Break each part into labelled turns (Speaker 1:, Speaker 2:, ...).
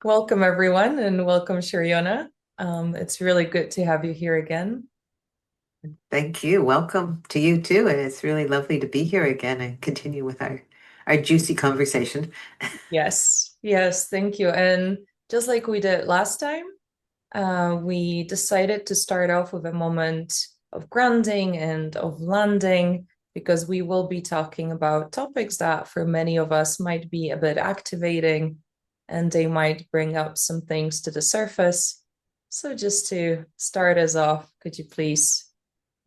Speaker 1: Welcome, everyone, and welcome, Cherionna. It's really good to have you here again.
Speaker 2: Thank you. Welcome to you too. And it's really lovely to be here again and continue with our juicy conversation.
Speaker 1: Yes, yes, thank you. And just like we did last time, we decided to start off with a moment of grounding and of landing because we will be talking about topics that for many of us might be a bit activating and they might bring up some things to the surface. So just to start us off, could you please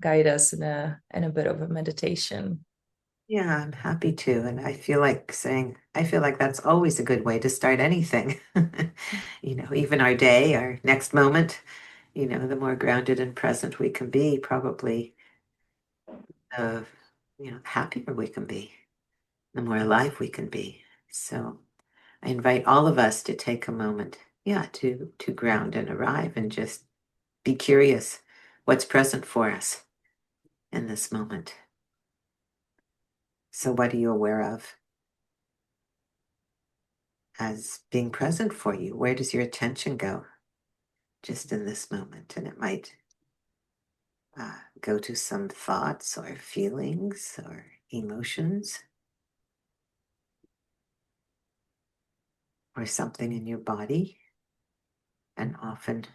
Speaker 1: guide us in a bit of a meditation?
Speaker 2: Yeah, I'm happy to. And I feel like that's always a good way to start anything. Even our day, our next moment, the more grounded and present we can be, probably, uh, happier we can be, the more alive we can be. So I invite all of us to take a moment, yeah, to ground and arrive and just be curious what's present for us in this moment. So, what are you aware of as being present for you? Where does your attention go just in this moment? And it might go to some thoughts or feelings or emotions or something in your body. And often,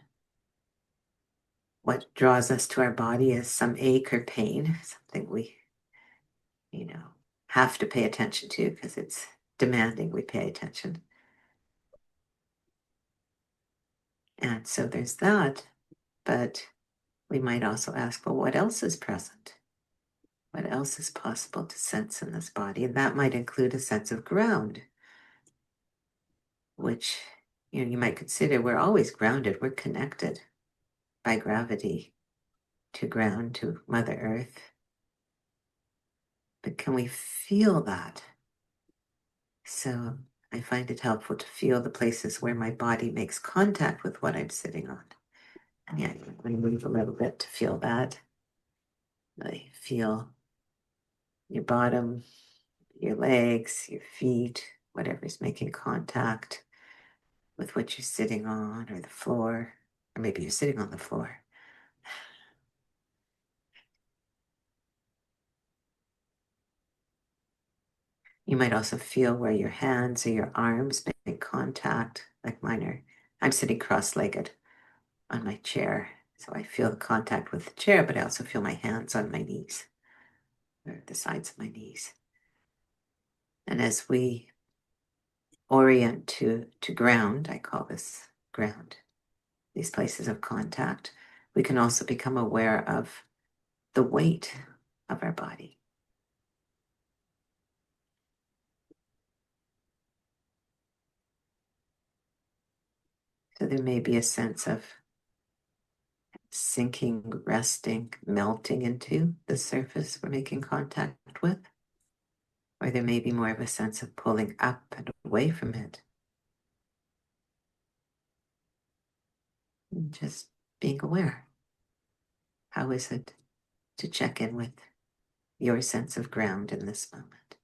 Speaker 2: what draws us to our body is some ache or pain, something we, you know, have to pay attention to because it's demanding we pay attention. And so there's that. But we might also ask, well, what else is present? What else is possible to sense in this body? And that might include a sense of ground, which you might consider we're always grounded. We're connected by gravity to ground, to Mother Earth. But can we feel that? So I find it helpful to feel the places where my body makes contact with what I'm sitting on. And yeah, I'm going to move a little bit to feel that. I feel your bottom, your legs, your feet, whatever's making contact with what you're sitting on or the floor, or maybe you're sitting on the floor. You might also feel where your hands or your arms make contact, like mine are. I'm sitting cross-legged on my chair, so I feel the contact with the chair, but I also feel my hands on my knees, or the sides of my knees. And as we orient to ground, I call this ground, these places of contact, we can also become aware of the weight of our body. So there may be a sense of sinking, resting, melting into the surface we're making contact with, or there may be more of a sense of pulling up and away from it. And just being aware. How is it to check in with your sense of ground in this moment?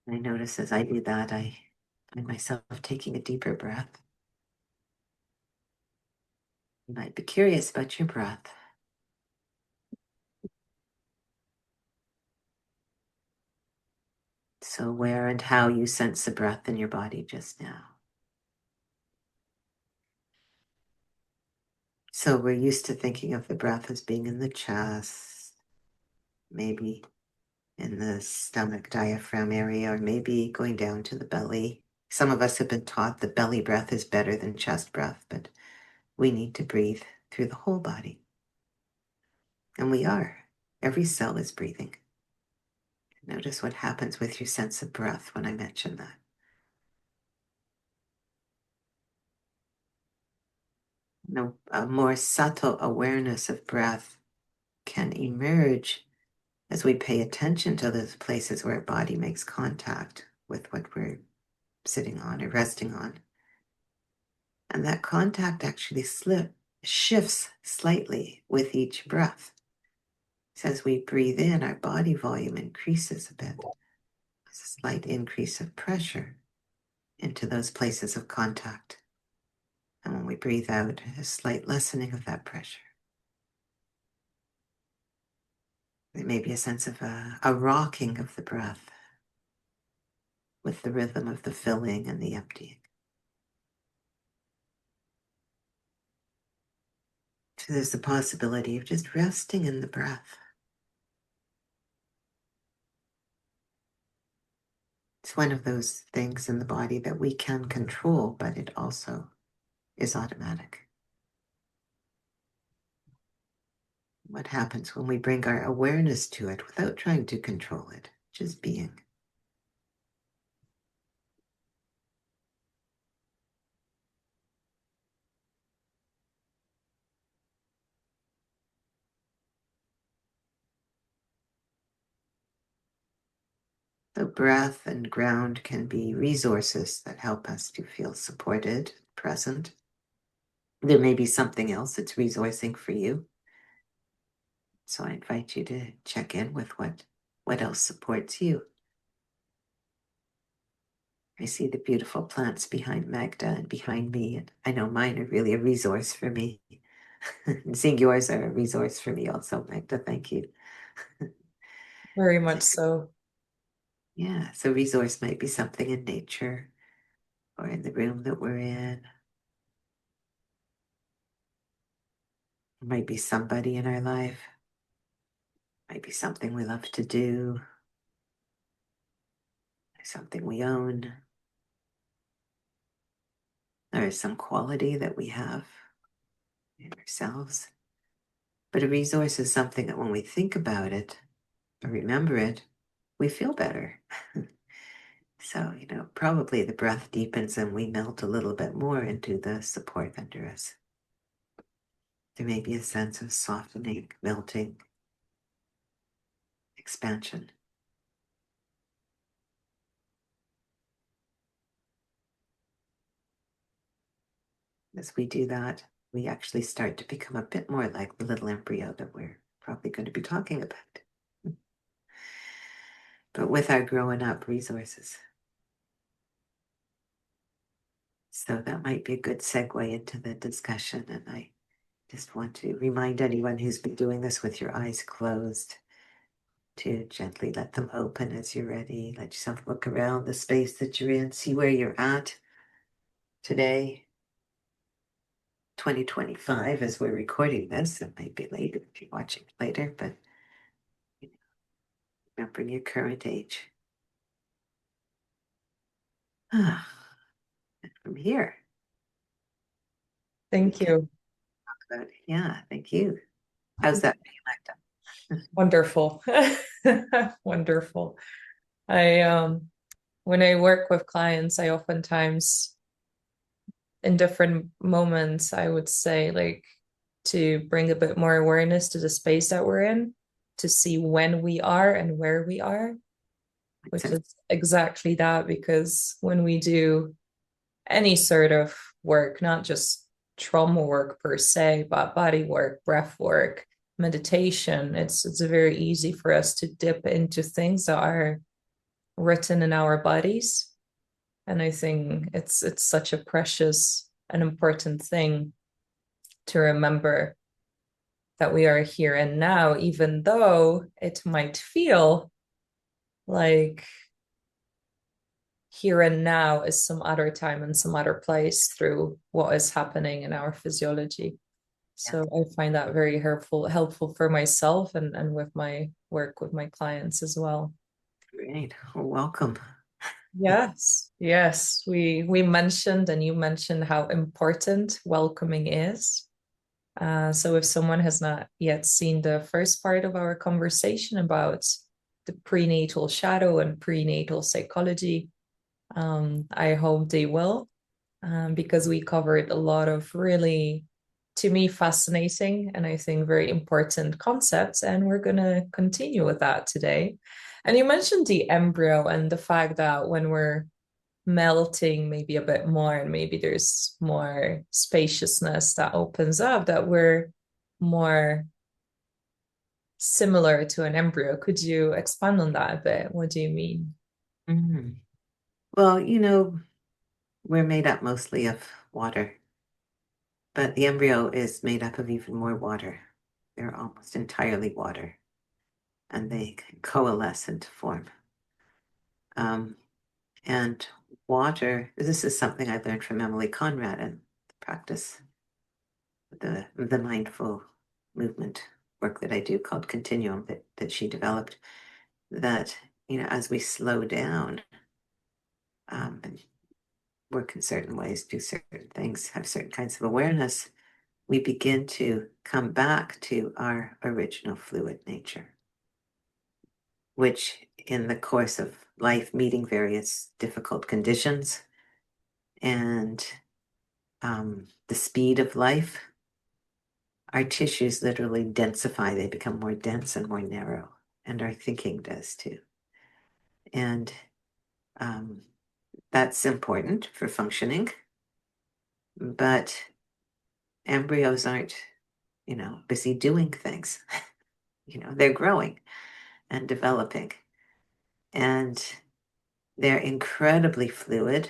Speaker 2: I notice as I do that, I find myself taking a deeper breath. You might be curious about your breath. So, where and how you sense the breath in your body just now. So, we're used to thinking of the breath as being in the chest, maybe in the stomach diaphragm area, or maybe going down to the belly. Some of us have been taught that belly breath is better than chest breath, but we need to breathe through the whole body. And we are. Every cell is breathing. Notice what happens with your sense of breath when I mention that. No, a more subtle awareness of breath can emerge as we pay attention to those places where our body makes contact with what we're sitting on or resting on. And that contact actually shifts slightly with each breath. So as we breathe in, our body volume increases a bit. As slight increase of pressure into those places of contact. And when we breathe out, a slight lessening of that pressure. There may be a sense of a rocking of the breath with the rhythm of the filling and the emptying. So there's the possibility of just resting in the breath. It's one of those things in the body that we can control, but it also is automatic. What happens when we bring our awareness to it without trying to control it, just being? The breath and ground can be resources that help us to feel supported, present. There may be something else that's resourcing for you. So I invite you to check in with what else supports you. I see the beautiful plants behind Magda and behind me, and I know mine are really a resource for me. And seeing yours are a resource for me also, Magda. Thank you.
Speaker 1: Very much so.
Speaker 2: Yeah, so resource might be something in nature or in the room that we're in. It might be somebody in our life. It might be something we love to do. Something we own. There is some quality that we have in ourselves. But a resource is something that when we think about it or remember it, we feel better. So, probably the breath deepens and we melt a little bit more into the support under us. There may be a sense of softening, melting, expansion. As we do that, we actually start to become a bit more like the little embryo that we're probably going to be talking about. But with our growing up resources. So that might be a good segue into the discussion. And I just want to remind anyone who's been doing this with your eyes closed to gently let them open as you're ready. Let yourself look around the space that you're in, see where you're at today. 2025 as we're recording this. It might be later if you're watching it later, but remembering your current age. And from here.
Speaker 1: Thank you.
Speaker 2: Yeah, thank you. How's that for you, Magda?
Speaker 1: Wonderful. Wonderful. When I work with clients, I oftentimes in different moments, I would say like to bring a bit more awareness to the space that we're in, to see when we are and where we are, which is exactly that, because when we do any sort of work, not just trauma work per se, but body work, breath work, meditation, it's very easy for us to dip into things that are written in our bodies. And I think it's such a precious and important thing to remember that we are here and now, even though it might feel like here and now is some other time and some other place through what is happening in our physiology. So I find that very helpful for myself and with my work with my clients as well.
Speaker 2: Great. Well, welcome.
Speaker 1: Yes, we mentioned and you mentioned how important welcoming is. So if someone has not yet seen the first part of our conversation about the prenatal shadow and prenatal psychology, I hope they will, because we covered a lot of really, to me, fascinating and I think very important concepts, and we're going to continue with that today. And you mentioned the embryo and the fact that when we're melting maybe a bit more and maybe there's more spaciousness that opens up, that we're more similar to an embryo. Could you expand on that a bit? What do you mean?
Speaker 2: Mm. Well, you know, we're made up mostly of water, but the embryo is made up of even more water. They're almost entirely water, and they can coalesce into form. Um, and water, this is something I learned from Emily Conrad in the practice, the mindful movement work that I do called Continuum that she developed, that, you know, as we slow down, and work in certain ways, do certain things, have certain kinds of awareness, we begin to come back to our original fluid nature, which in the course of life, meeting various difficult conditions and the speed of life, our tissues literally densify. They become more dense and more narrow, and our thinking does too. And that's important for functioning, but embryos aren't, you know, busy doing things. You know, they're growing and developing, and they're incredibly fluid.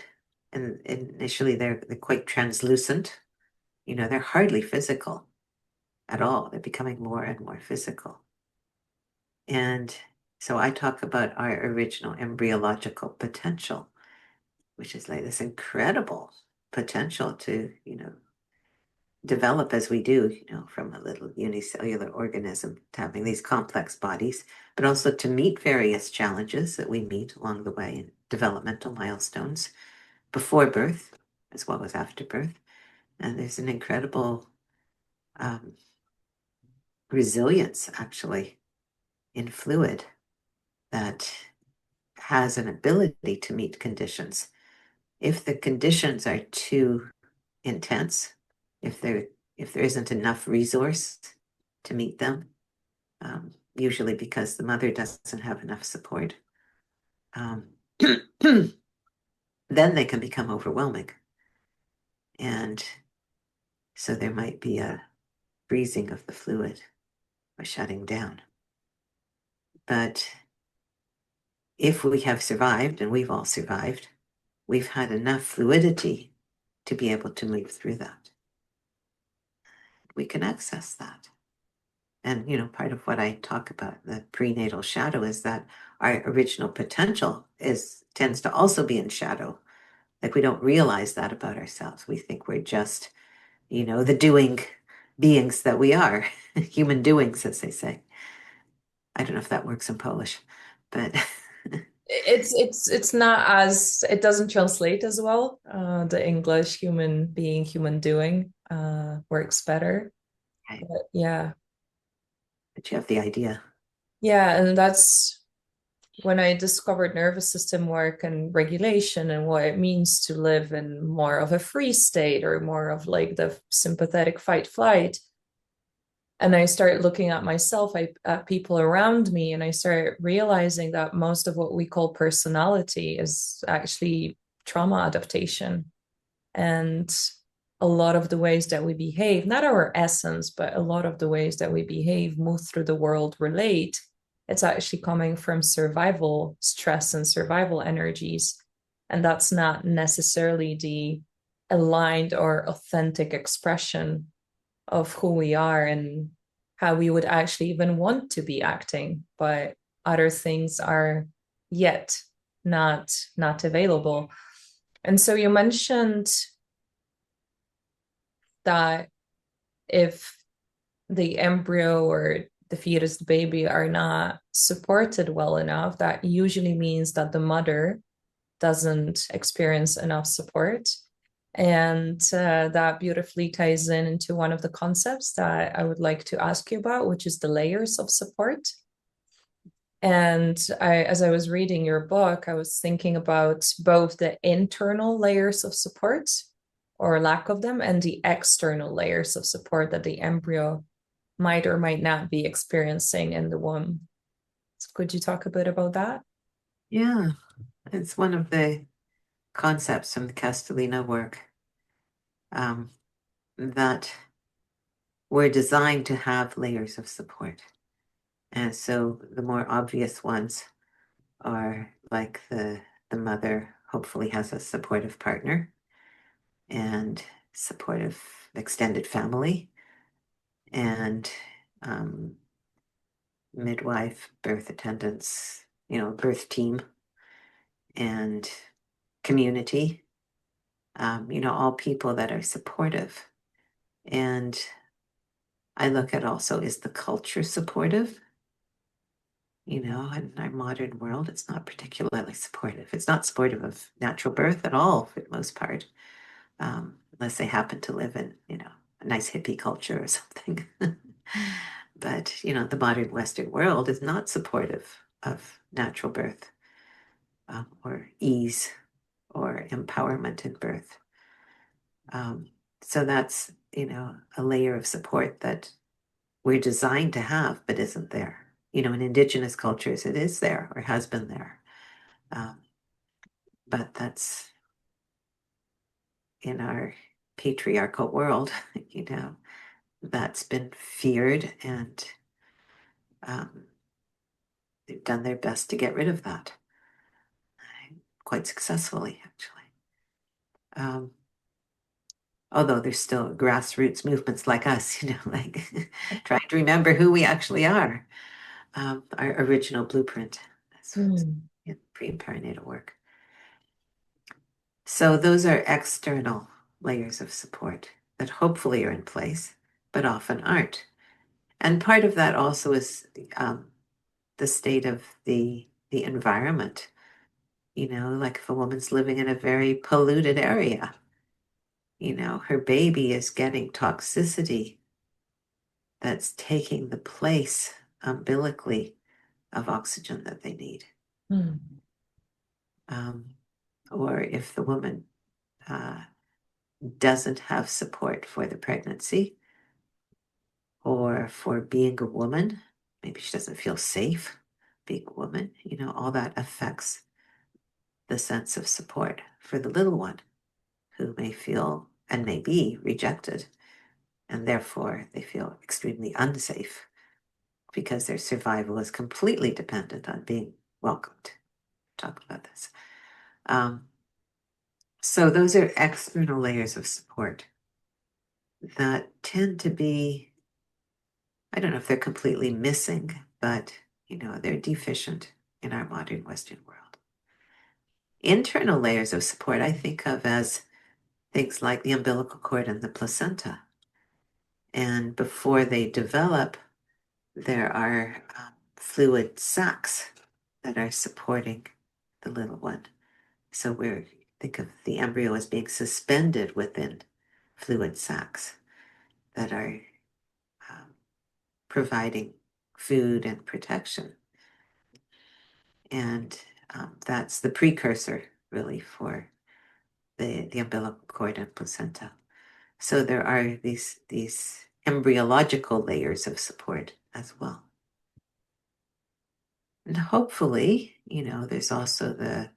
Speaker 2: And initially, they're quite translucent. You know, they're hardly physical at all. They're becoming more and more physical. And so I talk about our original embryological potential, which is like this incredible potential to, you know, develop as we do, you know, from a little unicellular organism to having these complex bodies, but also to meet various challenges that we meet along the way in developmental milestones before birth as well as after birth. And there's an incredible resilience actually in fluid that has an ability to meet conditions. If the conditions are too intense, if there isn't enough resource to meet them, usually because the mother doesn't have enough support, then they can become overwhelming. And so there might be a freezing of the fluid or shutting down. But if we have survived, and we've all survived, we've had enough fluidity to be able to move through that. We can access that. And, you know, part of what I talk about, the prenatal shadow, is that our original potential tends to also be in shadow. Like, we don't realize that about ourselves. We think we're just, you know, the doing beings that we are, human doings, as they say. I don't know if that works in Polish, but
Speaker 1: It's not as, it doesn't translate as well. The English human being, human doing works better.
Speaker 2: okay.
Speaker 1: But yeah.
Speaker 2: But you have the idea.
Speaker 1: Yeah, and that's when I discovered nervous system work and regulation and what it means to live in more of a free state or more of like the sympathetic fight flight. And I started looking at myself, at people around me, and I started realizing that most of what we call personality is actually trauma adaptation. And a lot of the ways that we behave, not our essence, but a lot of the ways that we behave, move through the world, relate, it's actually coming from survival stress and survival energies. And that's not necessarily the aligned or authentic expression of who we are and how we would actually even want to be acting, but other things are yet not available. And so you mentioned that if the embryo or the fetus, the baby, are not supported well enough, that usually means that the mother doesn't experience enough support. And that beautifully ties in into one of the concepts that I would like to ask you about, which is the layers of support. And as I was reading your book, I was thinking about both the internal layers of support or lack of them and the external layers of support that the embryo might or might not be experiencing in the womb. So could you talk a bit about that?
Speaker 2: Yeah, it's one of the concepts from the Castellino work, that we're designed to have layers of support. And so the more obvious ones are like the the mother hopefully has a supportive partner and supportive extended family and midwife, birth attendants, birth team and community, all people that are supportive. And I look at also, is the culture supportive? In our modern world, it's not particularly supportive. It's not supportive of natural birth at all, for the most part, unless they happen to live in, a nice hippie culture or something. But, the modern Western world is not supportive of natural birth or ease or empowerment in birth. So that's, a layer of support that we're designed to have, but isn't there. In indigenous cultures, it is there or has been there. But that's in our patriarchal world, that's been feared, and they've done their best to get rid of that, quite successfully, actually. Although there's still grassroots movements like us, like trying to remember who we actually are, our original blueprint. That's what's in pre and perinatal work. So those are external layers of support that hopefully are in place, but often aren't. And part of that also is the state of the environment. Like if a woman's living in a very polluted area, her baby is getting toxicity that's taking the place umbilically of oxygen that they need. Or if the woman doesn't have support for the pregnancy or for being a woman, maybe she doesn't feel safe being a woman, all that affects the sense of support for the little one, who may feel and may be rejected, and therefore they feel extremely unsafe because their survival is completely dependent on being welcomed. Talk about this. So those are external layers of support that tend to be, I don't know if they're completely missing, but they're deficient in our modern Western world. Internal layers of support I think of as things like the umbilical cord and the placenta. And before they develop, there are fluid sacs that are supporting the little one. So think of the embryo as being suspended within fluid sacs that are providing food and protection. And that's the precursor, really, for the umbilical cord and placenta. So there are these embryological layers of support as well. And hopefully, there's also the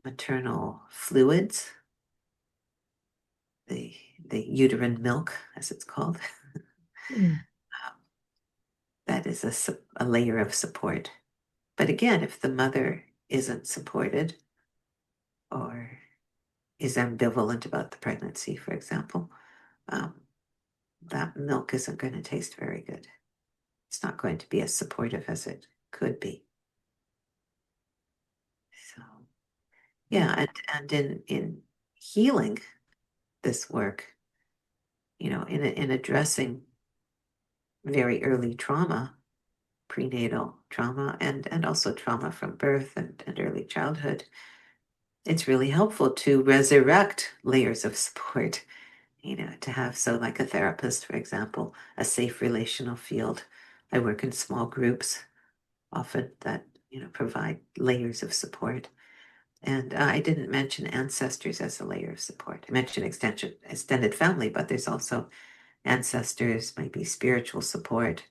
Speaker 2: maternal fluids, the uterine milk, as it's called. That is a layer of support. But again, if the mother isn't supported or is ambivalent about the pregnancy, for example, that milk isn't going to taste very good. It's not going to be as supportive as it could be. So, yeah, and in healing this work, in addressing very early trauma, prenatal trauma, and also trauma from birth and early childhood, it's really helpful to resurrect layers of support, to have, so like a therapist, for example, a safe relational field. I work in small groups often that, provide layers of support. And I didn't mention ancestors as a layer of support. I mentioned extended family, but there's also ancestors, maybe spiritual support,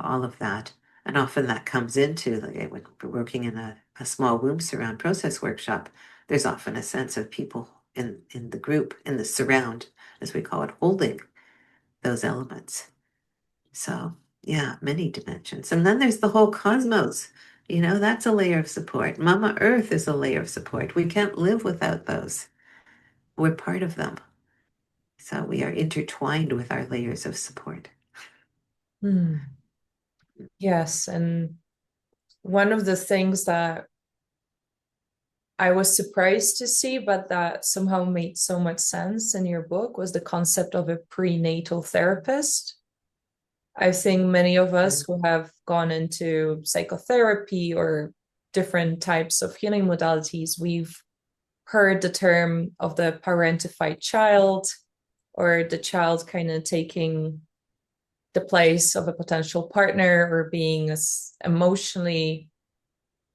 Speaker 2: all of that. And often that comes into, like when we're working in a small womb surround process workshop, there's often a sense of people in the group, in the surround, as we call it, holding those elements. So yeah, many dimensions. And then there's the whole cosmos, You know, that's a layer of support. Mama Earth is a layer of support. We can't live without those. We're part of them. So we are intertwined with our layers of support.
Speaker 1: Hmm. Yes, and one of the things that I was surprised to see, but that somehow made so much sense in your book, was the concept of a prenatal therapist. I think many of us who have gone into psychotherapy or different types of healing modalities, we've heard the term of the parentified child, or the child kind of taking the place of a potential partner or being emotionally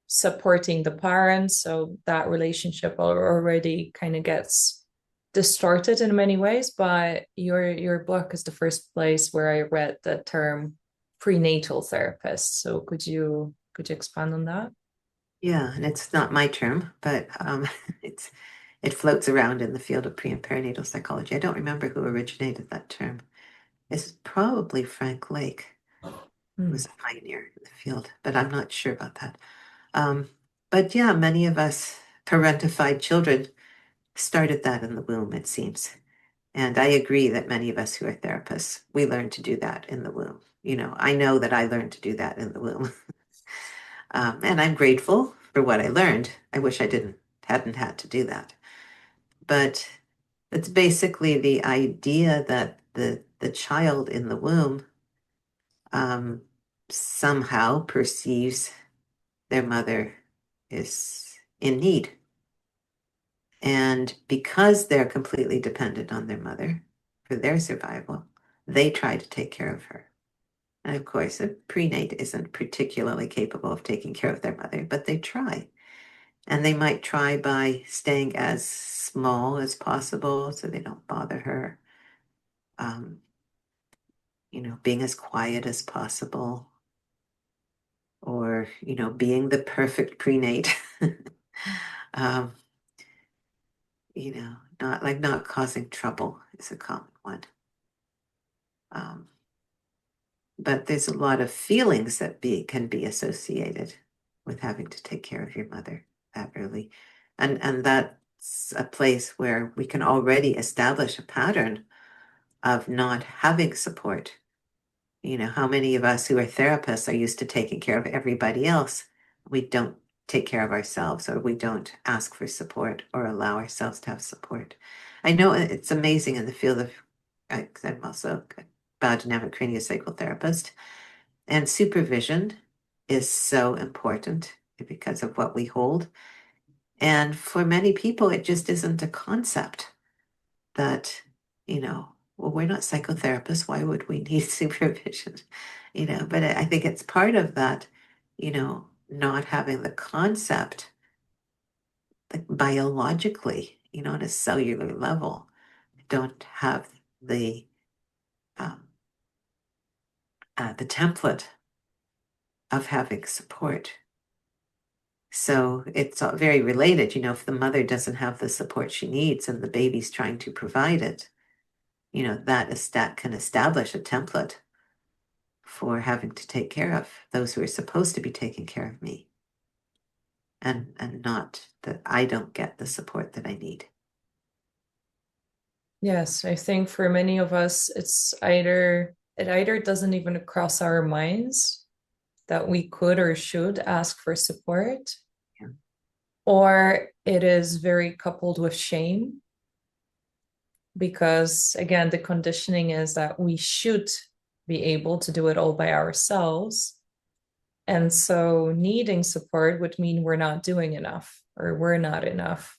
Speaker 1: supporting the parents. So that relationship already kind of gets distorted in many ways. But your book is the first place where I read the term prenatal therapist. So could you expand on that?
Speaker 2: Yeah, and it's not my term, but it's it floats around in the field of pre and perinatal psychology. I don't remember who originated that term. It's probably Frank Lake, who
Speaker 1: Hmm.
Speaker 2: was a pioneer in the field, but I'm not sure about that. Um, but yeah, many of us parentified children started that in the womb, it seems. And I agree that many of us who are therapists, we learn to do that in the womb. You know, I know that I learned to do that in the womb. And I'm grateful for what I learned. I wish I hadn't had to do that. But it's basically the idea that the child in the womb um, somehow perceives their mother is in need. And because they're completely dependent on their mother for their survival, they try to take care of her. And of course, a prenate isn't particularly capable of taking care of their mother, but they try. And they might try by staying as small as possible so they don't bother her. Um, you know, being as quiet as possible, or, you know, being the perfect prenate. um, you know, not causing trouble is a common one. Um, but there's a lot of feelings that can be associated with having to take care of your mother that early. And that's a place where we can already establish a pattern of not having support. You know, how many of us who are therapists are used to taking care of everybody else? We don't take care of ourselves, or we don't ask for support or allow ourselves to have support. I know it's amazing in the field of, 'cause I'm also a biodynamic craniosacral therapist, and supervision is so important because of what we hold. And for many people, it just isn't a concept that, you know, well, we're not psychotherapists. Why would we need supervision? You know, but I think it's part of that, you know, not having the concept, like biologically, you know, on a cellular level, don't have the um, the template of having support. So it's all very related. You know, if the mother doesn't have the support she needs and the baby's trying to provide it, you know, that can establish a template for having to take care of those who are supposed to be taking care of me, and not that I don't get the support that I need.
Speaker 1: Yes, I think for many of us, it either doesn't even cross our minds that we could or should ask for support,
Speaker 2: Yeah.
Speaker 1: or it is very coupled with shame, because again, the conditioning is that we should be able to do it all by ourselves. And so needing support would mean we're not doing enough or we're not enough.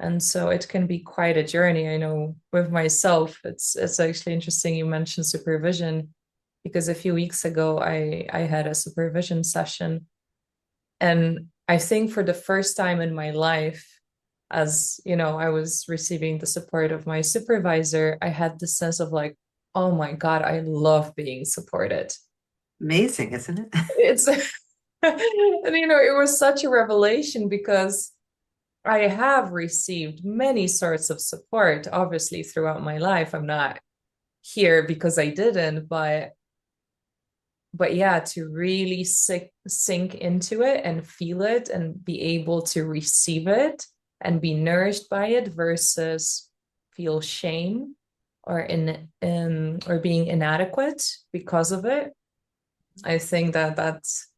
Speaker 1: And so it can be quite a journey. I know with myself, it's actually interesting you mentioned supervision, because a few weeks ago I had a supervision session, and I think for the first time in my life, as you know, I was receiving the support of my supervisor, I had this sense of like, oh my God, I love being supported.
Speaker 2: Amazing, isn't it?
Speaker 1: It's and you know, it was such a revelation because I have received many sorts of support, obviously, throughout my life. I'm not here because I didn't, but but yeah, to really sink into it and feel it and be able to receive it and be nourished by it versus feel shame or or being inadequate because of it. I think that's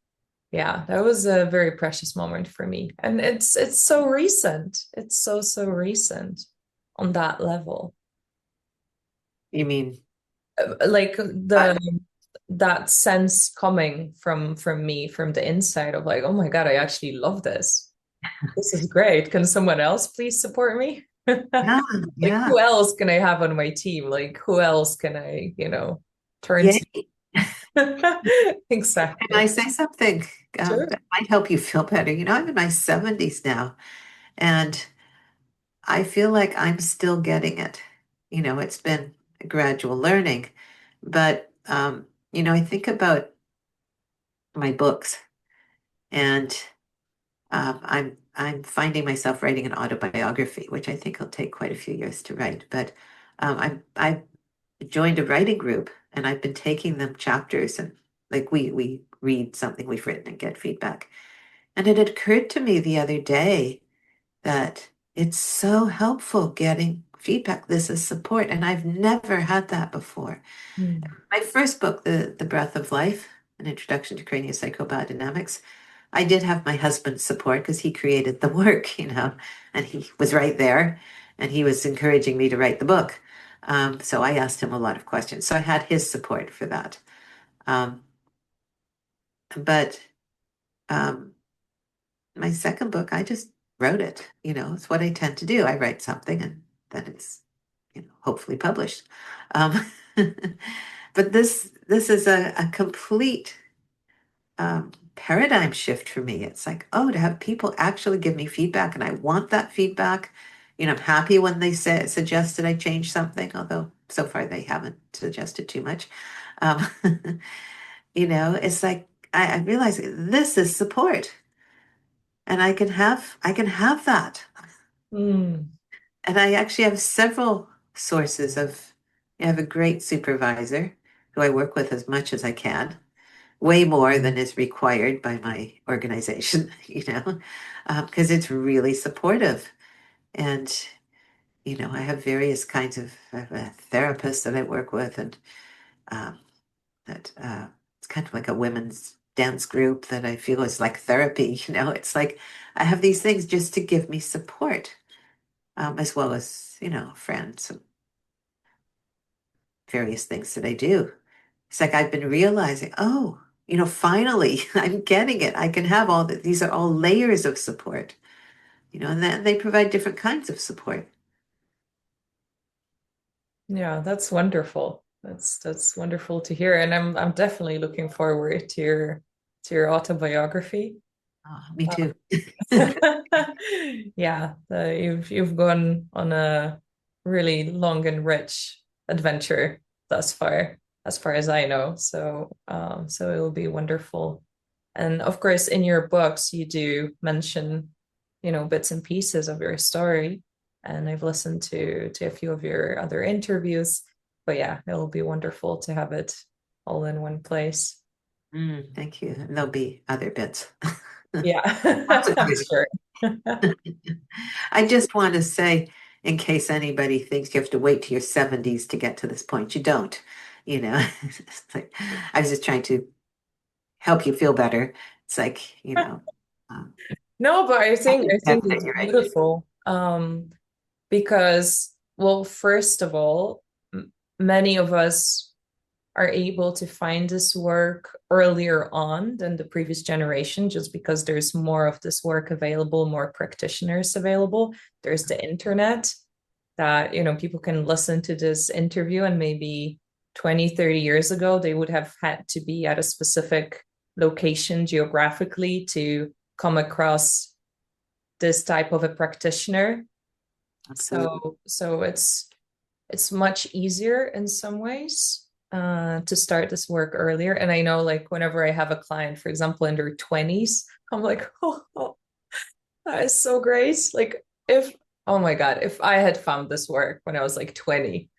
Speaker 1: yeah, that was a very precious moment for me. And it's so recent. It's so recent on that level.
Speaker 2: You mean,
Speaker 1: Like
Speaker 2: uh,
Speaker 1: that sense coming from me from the inside of like, oh my God, I actually love this. This is great. Can someone else please support me?
Speaker 2: yeah,
Speaker 1: Like
Speaker 2: yeah.
Speaker 1: who else can I have on my team? Like who else can I, turn
Speaker 2: Yay.
Speaker 1: to?
Speaker 2: Can I
Speaker 1: Exactly.
Speaker 2: say something
Speaker 1: Sure.
Speaker 2: that might help you feel better? I'm in my 70s now, and I feel like I'm still getting it. It's been a gradual learning, but I think about my books, and I'm finding myself writing an autobiography, which I think will take quite a few years to write. But I joined a writing group, and I've been taking them chapters, and like we read something we've written and get feedback. And it occurred to me the other day that it's so helpful getting feedback. This is support, and I've never had that before.
Speaker 1: Mm.
Speaker 2: My first book, The Breath of Life, An Introduction to Cranial Psychobiodynamics, I did have my husband's support because he created the work, and he was right there, and he was encouraging me to write the book. So I asked him a lot of questions. So I had his support for that. Um, but um, my second book, I just wrote it. It's what I tend to do. I write something and then it's, hopefully published. Um, but this is a complete paradigm shift for me. It's like, oh, to have people actually give me feedback, and I want that feedback. I'm happy when they suggested I change something, although so far they haven't suggested too much. Um, it's like I realize this is support, and I can have that.
Speaker 1: Mm.
Speaker 2: And I actually have several sources of. I have a great supervisor who I work with as much as I can, way more than is required by my organization, because it's really supportive. And, I have various kinds of I have a therapist that I work with, and um, that it's kind of like a women's dance group that I feel is like therapy. It's like I have these things just to give me support, as well as, friends and various things that I do. It's like I've been realizing, oh, finally I'm getting it. I can have all that. These are all layers of support, and then they provide different kinds of support.
Speaker 1: Yeah, that's wonderful. That's wonderful to hear. And I'm definitely looking forward to your autobiography.
Speaker 2: Oh, me
Speaker 1: Uh,
Speaker 2: too.
Speaker 1: yeah, you've gone on a really long and rich adventure thus far, as far as I know. So it will be wonderful. And of course, in your books, you do mention, bits and pieces of your story. And I've listened to a few of your other interviews. But yeah, it will be wonderful to have it all in one place.
Speaker 2: Thank you. And there'll be other bits.
Speaker 1: Yeah,
Speaker 2: Lots of
Speaker 1: I'm
Speaker 2: good.
Speaker 1: sure.
Speaker 2: I just want to say, in case anybody thinks you have to wait to your 70s to get to this point, you don't. You know, It's like, I was just trying to help you feel better. It's like, um,
Speaker 1: No, but I think
Speaker 2: that's it,
Speaker 1: it's
Speaker 2: you're right.
Speaker 1: beautiful. Because, well, first of all, many of us are able to find this work earlier on than the previous generation, just because there's more of this work available, more practitioners available. There's the internet that, people can listen to this interview, and maybe 20, 30 years ago, they would have had to be at a specific location geographically to come across this type of a practitioner.
Speaker 2: Absolutely.
Speaker 1: So it's much easier in some ways to start this work earlier. And I know, like, whenever I have a client, for example, in their 20s, I'm like, oh, that is so great. Like, oh my God, if I had found this work when I was like 20,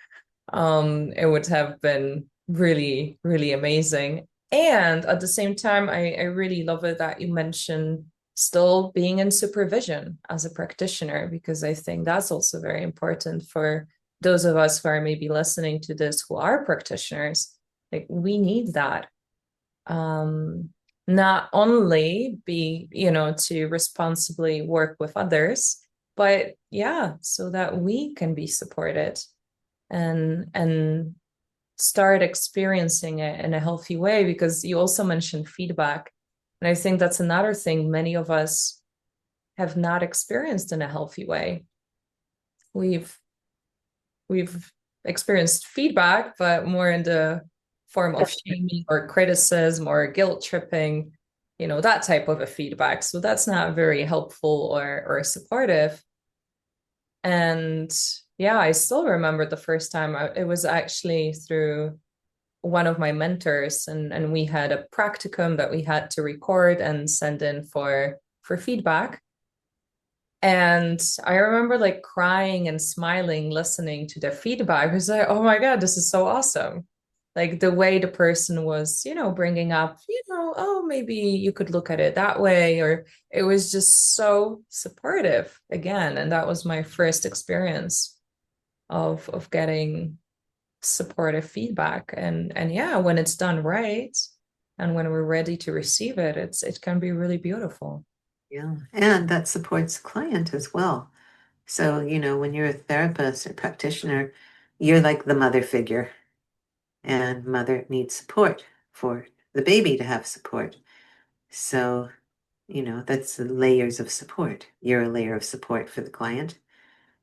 Speaker 1: it would have been really, really amazing. And at the same time, I really love it that you mentioned still being in supervision as a practitioner, because I think that's also very important for those of us who are maybe listening to this who are practitioners. Like, we need that. Um, Not only be, to responsibly work with others, but yeah, so that we can be supported and start experiencing it in a healthy way, because you also mentioned feedback. And I think that's another thing many of us have not experienced in a healthy way. We've we've experienced feedback, but more in the form of shaming or criticism or guilt tripping, that type of a feedback. So that's not very helpful or supportive. And yeah, I still remember the first time it was actually through one of my mentors, and we had a practicum that we had to record and send in for feedback. And I remember like crying and smiling, listening to the feedback. I was like, oh my God, this is so awesome. Like the way the person was, bringing up, oh, maybe you could look at it that way. Or it was just so supportive again. And that was my first experience of getting supportive feedback. And yeah, when it's done right and when we're ready to receive it, it can be really beautiful.
Speaker 2: Yeah, and that supports client as well. So, when you're a therapist or practitioner, you're like the mother figure, and mother needs support for the baby to have support. So, that's the layers of support. You're a layer of support for the client,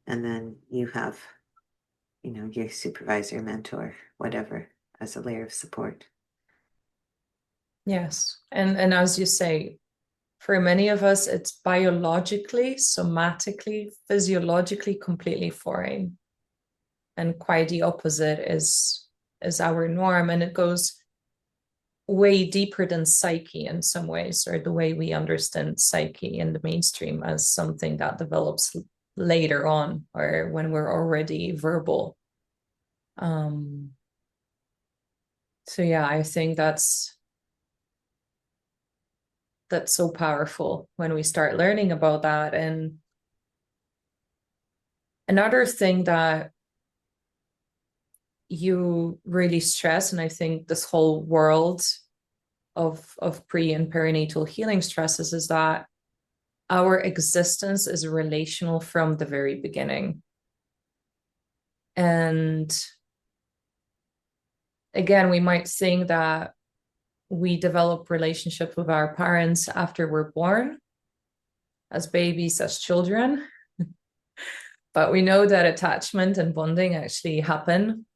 Speaker 2: and then you have, your supervisor, mentor, whatever, as a layer of support.
Speaker 1: Yes. And as you say, for many of us, it's biologically, somatically, physiologically completely foreign. And quite the opposite is our norm. And it goes way deeper than psyche in some ways, or the way we understand psyche in the mainstream as something that develops later on or when we're already verbal. Um, so yeah, I think that's so powerful when we start learning about that. And another thing that you really stress, and I think this whole world of pre and perinatal healing stresses, is that our existence is relational from the very beginning. And again, we might think that we develop relationship with our parents after we're born, as babies, as children. But we know that attachment and bonding actually happen,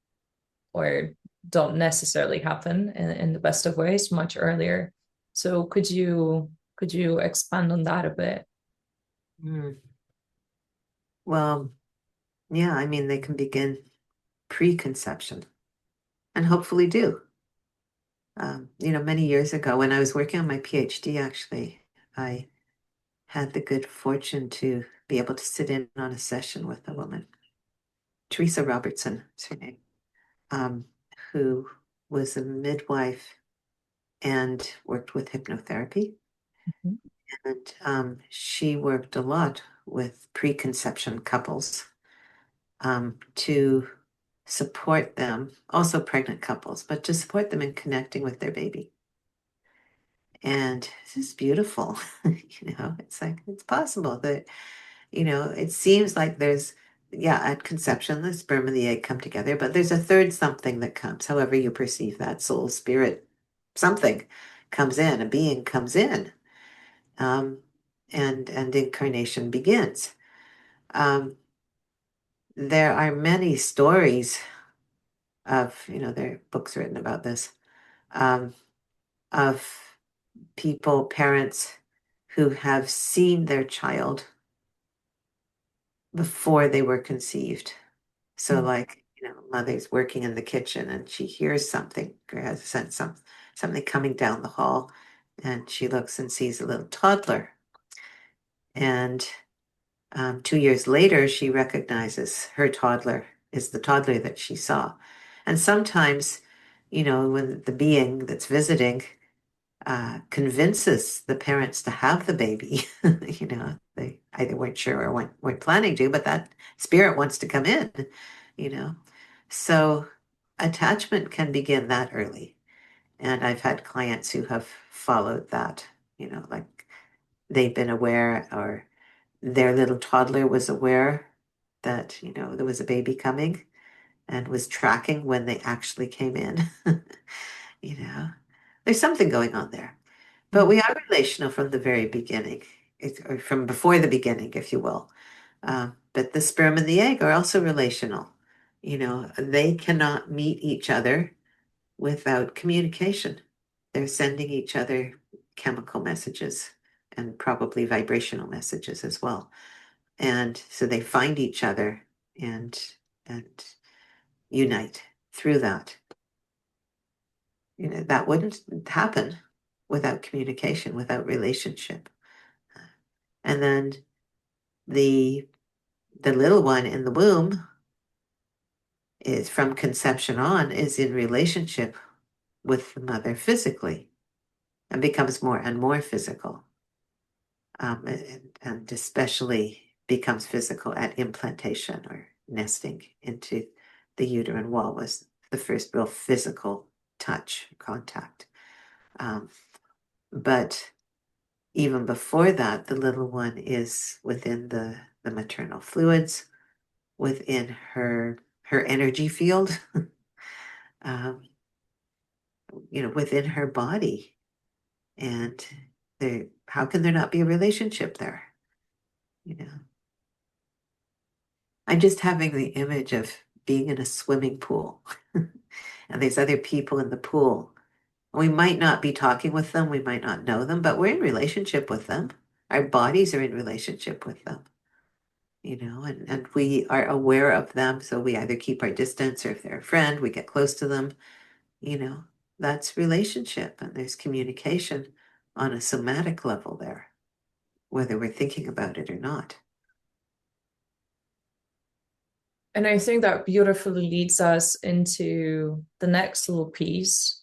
Speaker 1: or don't necessarily happen in the best of ways, much earlier. So could you expand on that a bit?
Speaker 2: Mm. Well, yeah, I mean, they can begin preconception and hopefully do. Many years ago when I was working on my PhD, actually, I had the good fortune to be able to sit in on a session with a woman, Teresa Robertson is her name, um, who was a midwife and worked with hypnotherapy.
Speaker 1: Mhm.
Speaker 2: And she worked a lot with preconception couples to support them, also pregnant couples, but to support them in connecting with their baby. And this is beautiful. It's like it's possible that, it seems like there's, yeah, at conception, the sperm and the egg come together, but there's a third something that comes, however you perceive that, soul, spirit, something comes in, a being comes in, um, and incarnation begins. Um, there are many stories of, there are books written about this, um, of people, parents who have seen their child before they were conceived. So,
Speaker 1: Mm.
Speaker 2: like, mother's working in the kitchen and she hears something or has sensed something coming down the hall, and she looks and sees a little toddler. And 2 years later, she recognizes her toddler is the toddler that she saw. And sometimes when the being that's visiting convinces the parents to have the baby, they either weren't sure or weren't planning to, but that spirit wants to come in, you know. So attachment can begin that early. And I've had clients who have followed that, like they've been aware, or their little toddler was aware that, there was a baby coming and was tracking when they actually came in. you know, there's something going on there. But we are relational from the very beginning, or from before the beginning, if you will. But the sperm and the egg are also relational. They cannot meet each other without communication. They're sending each other chemical messages and probably vibrational messages as well. And so they find each other and unite through that. That wouldn't happen without communication, without relationship. And then the little one in the womb is, from conception on, is in relationship with the mother physically, and becomes more and more physical, and especially becomes physical at implantation, or nesting into the uterine wall was the first real physical touch, contact. But even before that, the little one is within the maternal fluids, within her energy field, within her body. And how can there not be a relationship there? I'm just having the image of being in a swimming pool and there's other people in the pool. We might not be talking with them, we might not know them, but we're in relationship with them. Our bodies are in relationship with them, and we are aware of them. So we either keep our distance, or if they're a friend, we get close to them. That's relationship, and there's communication on a somatic level there, whether we're thinking about it or not.
Speaker 1: And I think that beautifully leads us into the next little piece,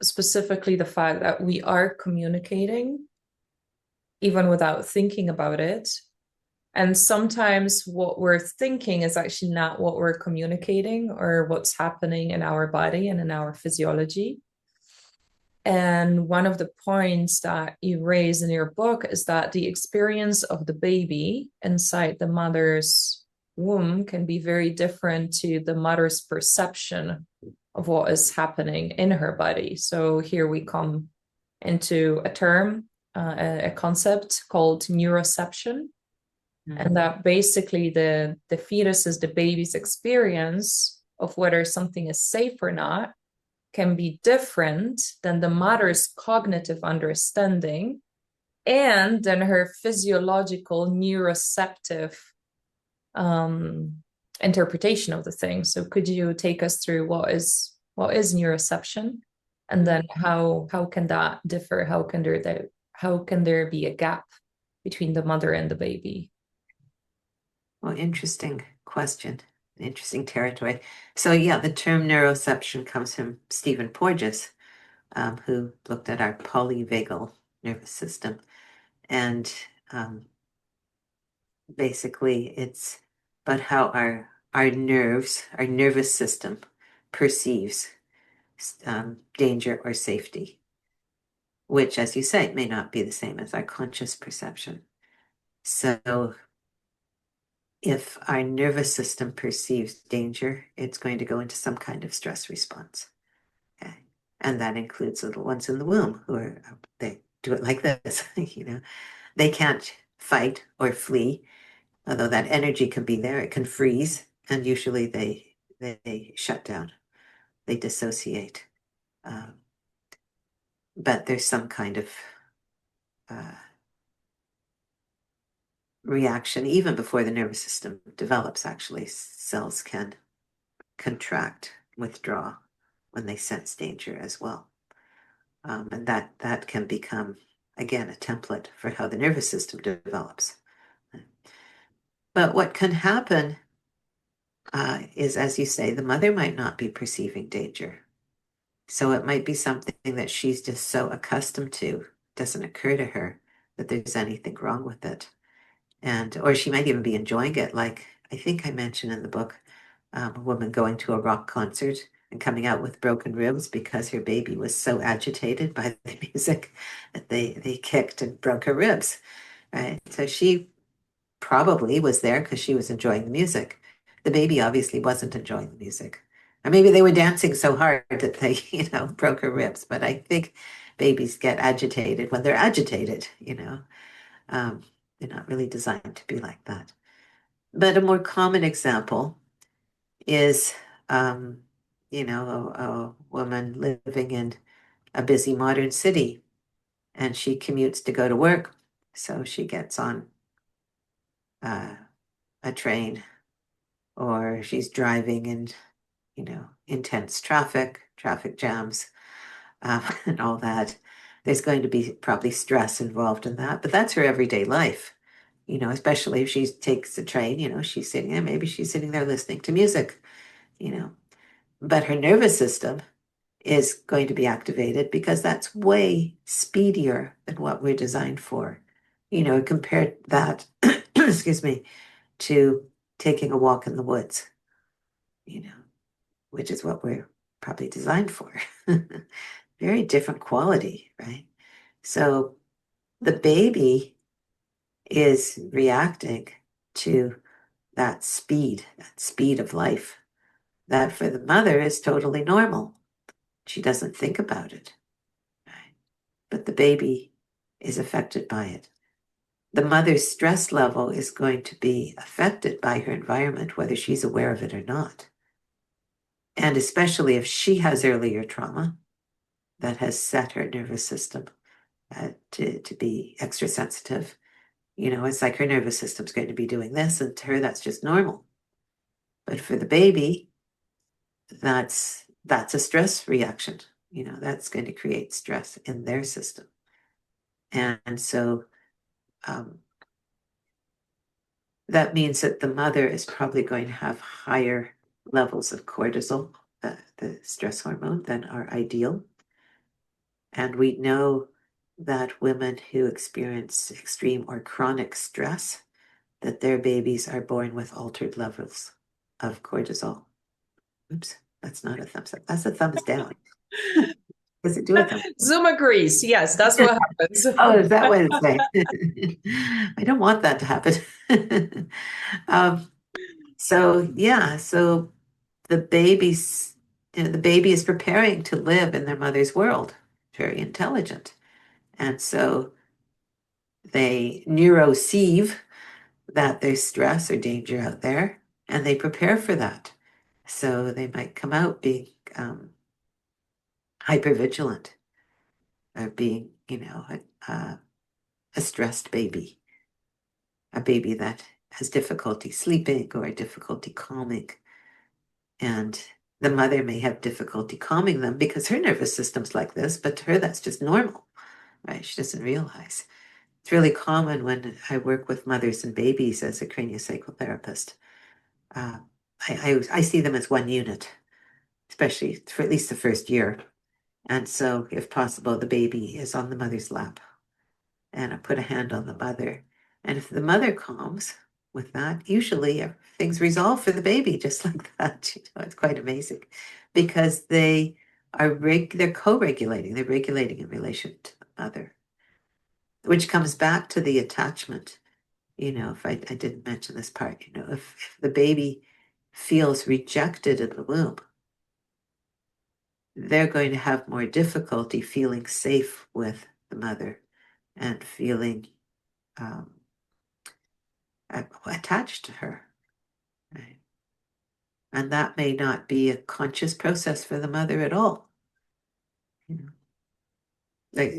Speaker 1: specifically the fact that we are communicating even without thinking about it. And sometimes what we're thinking is actually not what we're communicating, or what's happening in our body and in our physiology. And one of the points that you raise in your book is that the experience of the baby inside the mother's womb can be very different to the mother's perception of what is happening in her body. So here we come into a term, a concept called neuroception. And that basically the fetus is the baby's experience of whether something is safe or not can be different than the mother's cognitive understanding and then her physiological neuroceptive interpretation of the thing. So could you take us through what is neuroception, and then how can that differ? How can there be a gap between the mother and the baby?
Speaker 2: Well, interesting question, interesting territory. So yeah, the term neuroception comes from Stephen Porges, who looked at our polyvagal nervous system. And basically it's about how our nerves, our nervous system perceives danger or safety, which, as you say, may not be the same as our conscious perception. So if our nervous system perceives danger, it's going to go into some kind of stress response. Okay. And that includes little ones in the womb they do it like this, They can't fight or flee, although that energy can be there. It can freeze, and usually they shut down, they dissociate. But there's some kind of reaction even before the nervous system develops. Actually, cells can contract, withdraw when they sense danger as well. And that can become, again, a template for how the nervous system develops. But what can happen is, as you say, the mother might not be perceiving danger. So it might be something that she's just so accustomed to, it doesn't occur to her that there's anything wrong with it. And, or she might even be enjoying it. Like I think I mentioned in the book, a woman going to a rock concert and coming out with broken ribs because her baby was so agitated by the music that they kicked and broke her ribs. Right. So she probably was there because she was enjoying the music. The baby obviously wasn't enjoying the music. Or maybe they were dancing so hard that they, broke her ribs. But I think babies get agitated when they're agitated. Um, they're not really designed to be like that. But a more common example is, um, a woman living in a busy modern city, and she commutes to go to work. So she gets on uh, a train, or she's driving in, intense traffic jams, and all that. There's going to be probably stress involved in that, but that's her everyday life. Especially if she takes the train, she's sitting there, maybe she's sitting there listening to music, you know, but her nervous system is going to be activated because that's way speedier than what we're designed for. Compared that, excuse me, to taking a walk in the woods, you know, which is what we're probably designed for. Very different quality, right? So the baby is reacting to that speed of life, that for the mother is totally normal. She doesn't think about it, right? But the baby is affected by it. The mother's stress level is going to be affected by her environment, whether she's aware of it or not. And especially if she has earlier trauma that has set her nervous system to be extra sensitive. It's like her nervous system's going to be doing this, and to her, that's just normal. But for the baby, that's a stress reaction. That's going to create stress in their system. And so that means that the mother is probably going to have higher levels of cortisol, the stress hormone, than are ideal. And we know that women who experience extreme or chronic stress, that their babies are born with altered levels of cortisol. Oops, that's not a thumbs up. That's a thumbs down. Does it do a thumbs up?
Speaker 1: Zoom agrees. Yes, that's what happens.
Speaker 2: Oh, is that what it's saying? I don't want that to happen. So yeah, so the baby's the baby is preparing to live in their mother's world, very intelligent. And so they neuroceive that there's stress or danger out there, and they prepare for that. So they might come out being hypervigilant, or being, a stressed baby, a baby that has difficulty sleeping or difficulty calming. And the mother may have difficulty calming them because her nervous system's like this, but to her, that's just normal, right? She doesn't realize. It's really common when I work with mothers and babies as a craniopsychotherapist. I see them as one unit, especially for at least the first year. And so, if possible, the baby is on the mother's lap, and I put a hand on the mother. And if the mother calms with that, usually things resolve for the baby just like that. It's quite amazing because they're co-regulating. They're regulating in relation to the mother, which comes back to the attachment. If I didn't mention this part, if the baby feels rejected in the womb, they're going to have more difficulty feeling safe with the mother and feeling attached to her. Right? And that may not be a conscious process for the mother at all. Like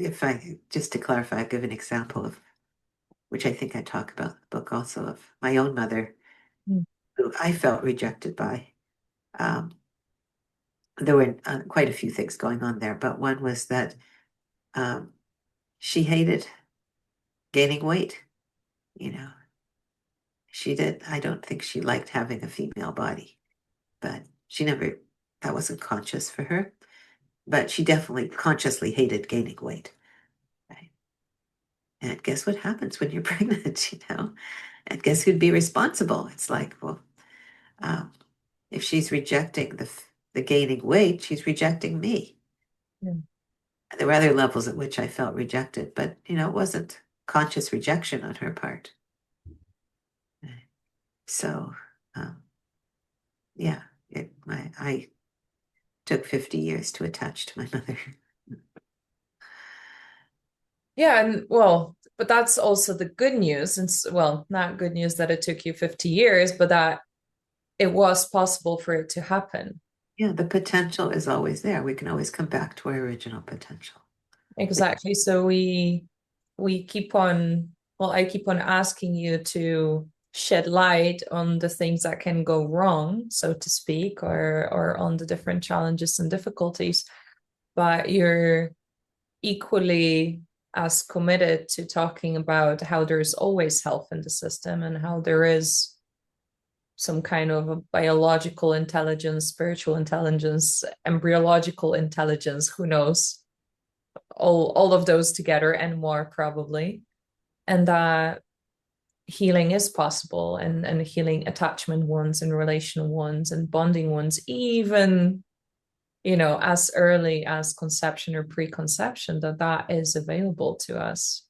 Speaker 2: just to clarify, I'll give an example of, which I think I talk about in the book also, of my own mother, who I felt rejected by. There were quite a few things going on there, but one was that she hated gaining weight. I don't think she liked having a female body, but that wasn't conscious for her. but she definitely consciously hated gaining weight. Right? And guess what happens when you're pregnant, And guess who'd be responsible? It's like, well, um, if she's rejecting the gaining weight, she's rejecting me.
Speaker 1: Yeah.
Speaker 2: There were other levels at which I felt rejected, but it wasn't conscious rejection on her part. So, um, yeah, I took 50 years to attach to my mother.
Speaker 1: Yeah, and well, but that's also the good news. And well, not good news that it took you 50 years, but that it was possible for it to happen.
Speaker 2: Yeah, the potential is always there. We can always come back to our original potential.
Speaker 1: Exactly. So we keep on, well, I keep on asking you to shed light on the things that can go wrong, so to speak, or on the different challenges and difficulties, but you're equally as committed to talking about how there's always health in the system and how there is some kind of a biological intelligence, spiritual intelligence, embryological intelligence, who knows, all of those together and more probably, and that healing is possible, and healing attachment wounds and relational wounds and bonding wounds, even as early as conception or preconception, that is available to us.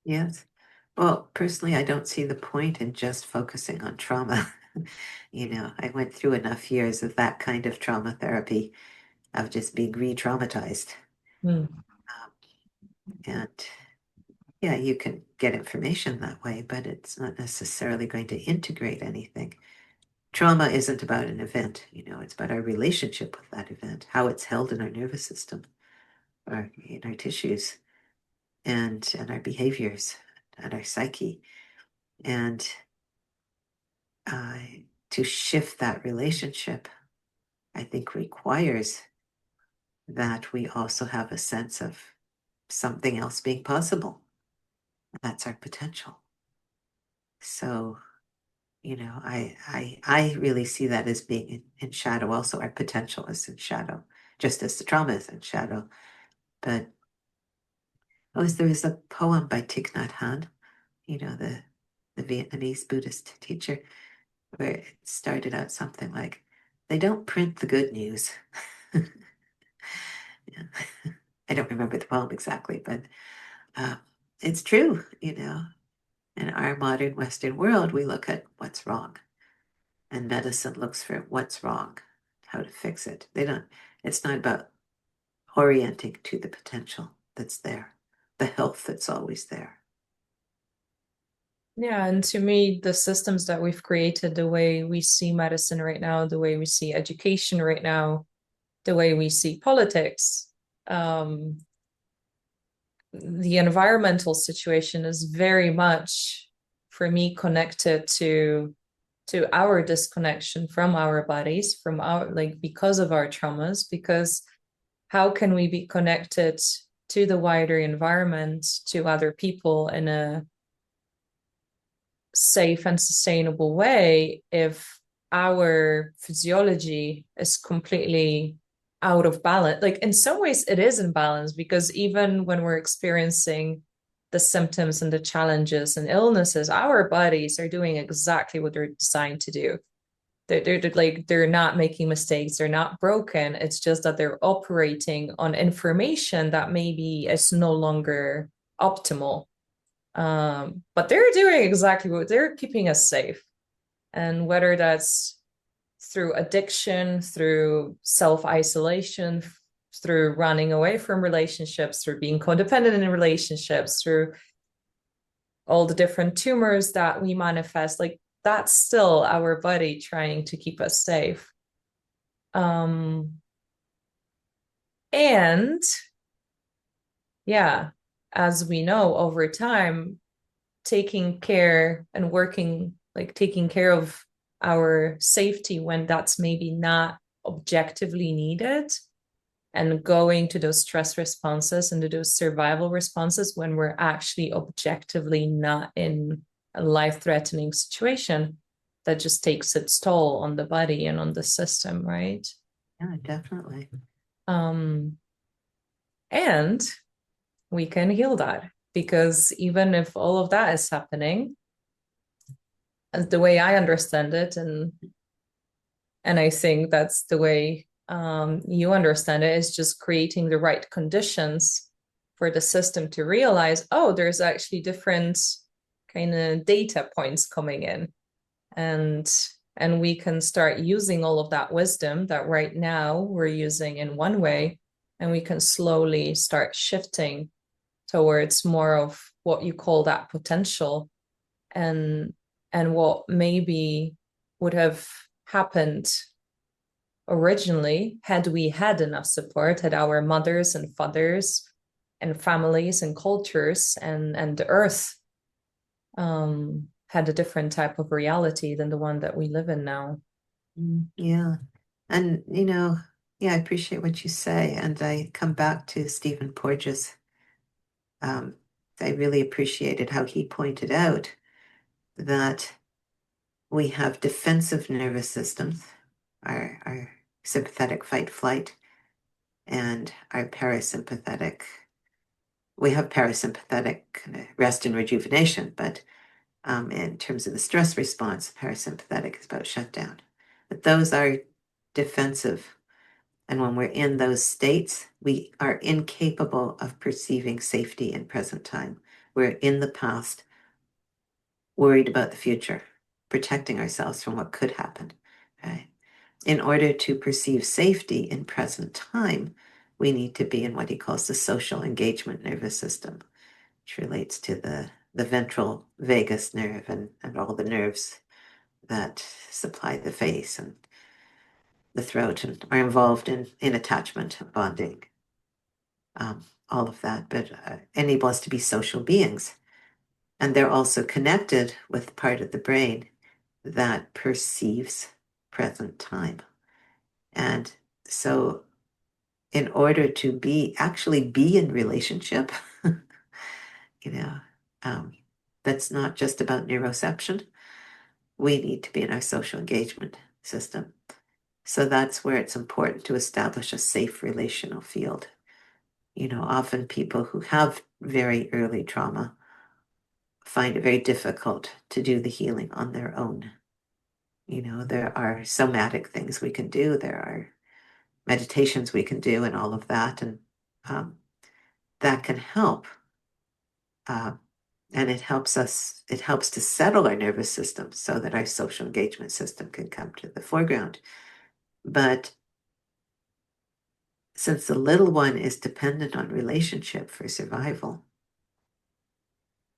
Speaker 2: Yes. Well, personally, I don't see the point in just focusing on trauma. I went through enough years of that kind of trauma therapy, of just being re-traumatized.
Speaker 1: Mm.
Speaker 2: And yeah, you can get information that way, but it's not necessarily going to integrate anything. Trauma isn't about an event, it's about our relationship with that event, how it's held in our nervous system, or in our tissues, and our behaviors, and our psyche. And to shift that relationship, I think requires that we also have a sense of something else being possible. That's our potential. So, I really see that as being in shadow. Also, our potential is in shadow, just as the trauma is in shadow. But there was a poem by Thich Nhat Hanh, the Vietnamese Buddhist teacher, where it started out something like, "They don't print the good news." Yeah. I don't remember the poem exactly, but it's true, In our modern Western world, we look at what's wrong, and medicine looks for what's wrong, how to fix it. It's not about orienting to the potential that's there, the health that's always there.
Speaker 1: Yeah, and to me, the systems that we've created, the way we see medicine right now, the way we see education right now, the way we see politics, the environmental situation is very much, for me, connected to our disconnection from our bodies, from our, because of our traumas. Because how can we be connected to the wider environment, to other people, in a safe and sustainable way if our physiology is completely out of balance? In some ways it is in balance, because even when we're experiencing the symptoms and the challenges and illnesses, our bodies are doing exactly what they're designed to do. They're not making mistakes, they're not broken. It's just that they're operating on information that maybe is no longer optimal. But they're doing exactly what they're keeping us safe. And whether that's through addiction, through self-isolation, through running away from relationships, through being codependent in relationships, through all the different tumors that we manifest, that's still our body trying to keep us safe. And yeah, as we know, over time, taking care and working, taking care of our safety when that's maybe not objectively needed, and going to those stress responses and to those survival responses when we're actually objectively not in a life-threatening situation, that just takes its toll on the body and on the system, right?
Speaker 2: Yeah, definitely.
Speaker 1: And we can heal that, because even if all of that is happening, as the way I understand it, and I think that's the way you understand it, is just creating the right conditions for the system to realize, oh, there's actually different kind of data points coming in, and we can start using all of that wisdom that right now we're using in one way, and we can slowly start shifting towards more of what you call that potential, and what maybe would have happened originally had we had enough support, had our mothers and fathers and families and cultures and the earth had a different type of reality than the one that we live in now.
Speaker 2: Yeah. And, yeah, I appreciate what you say. And I come back to Stephen Porges. I really appreciated how he pointed out that we have defensive nervous systems, our sympathetic fight flight, and our parasympathetic. We have parasympathetic kind of rest and rejuvenation, but in terms of the stress response, parasympathetic is about shutdown. But those are defensive. And when we're in those states, we are incapable of perceiving safety in present time. We're in the past, worried about the future, protecting ourselves from what could happen. Right? In order to perceive safety in present time, we need to be in what he calls the social engagement nervous system, which relates to the ventral vagus nerve and all the nerves that supply the face and the throat and are involved in attachment, bonding, all of that, but enable us to be social beings. And they're also connected with part of the brain that perceives present time. And so in order to actually be in relationship, that's not just about neuroception. We need to be in our social engagement system. So that's where it's important to establish a safe relational field. Often people who have very early trauma find it very difficult to do the healing on their own. There are somatic things we can do. There are meditations we can do and all of that. And that can help. And it helps to settle our nervous system so that our social engagement system can come to the foreground. But since the little one is dependent on relationship for survival,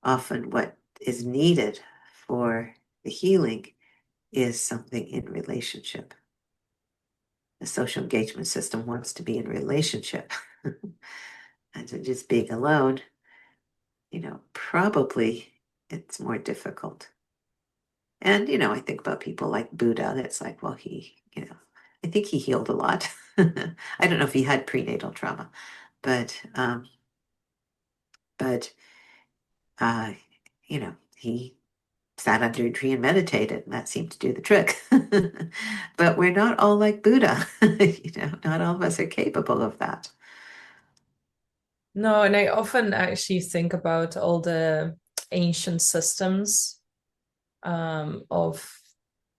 Speaker 2: often what is needed for the healing is something in relationship. The social engagement system wants to be in relationship. And to just being alone, probably it's more difficult. And, I think about people like Buddha. That's like, well, I think he healed a lot. I don't know if he had prenatal trauma, but he sat under a tree and meditated, and that seemed to do the trick. But we're not all like Buddha. Not all of us are capable of that.
Speaker 1: No, and I often actually think about all the ancient systems of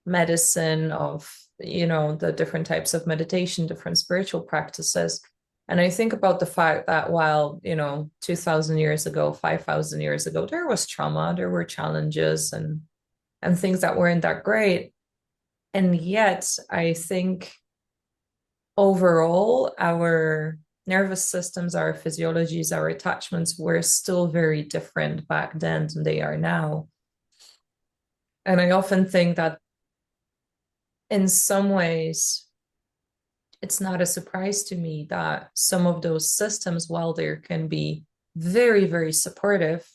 Speaker 1: medicine, of the different types of meditation, different spiritual practices. And I think about the fact that while 2,000 years ago, 5,000 years ago, there was trauma, there were challenges and things that weren't that great. And yet I think overall our nervous systems, our physiologies, our attachments were still very different back then than they are now. And I often think that in some ways, it's not a surprise to me that some of those systems, while there can be very, very supportive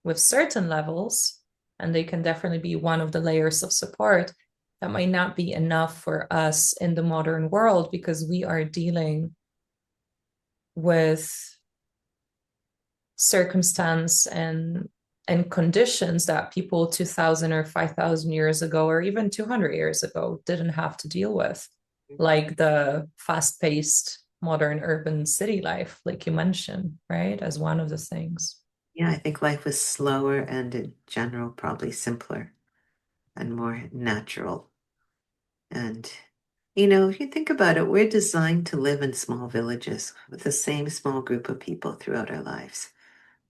Speaker 1: with certain levels, and they can definitely be one of the layers of support, that might not be enough for us in the modern world, because we are dealing with circumstance and conditions that people 2,000 or 5,000 years ago, or even 200 years ago, didn't have to deal with, like the fast-paced modern urban city life, like you mentioned, right? As one of the things.
Speaker 2: Yeah, I think life was slower and in general probably simpler and more natural. And, if you think about it, we're designed to live in small villages with the same small group of people throughout our lives.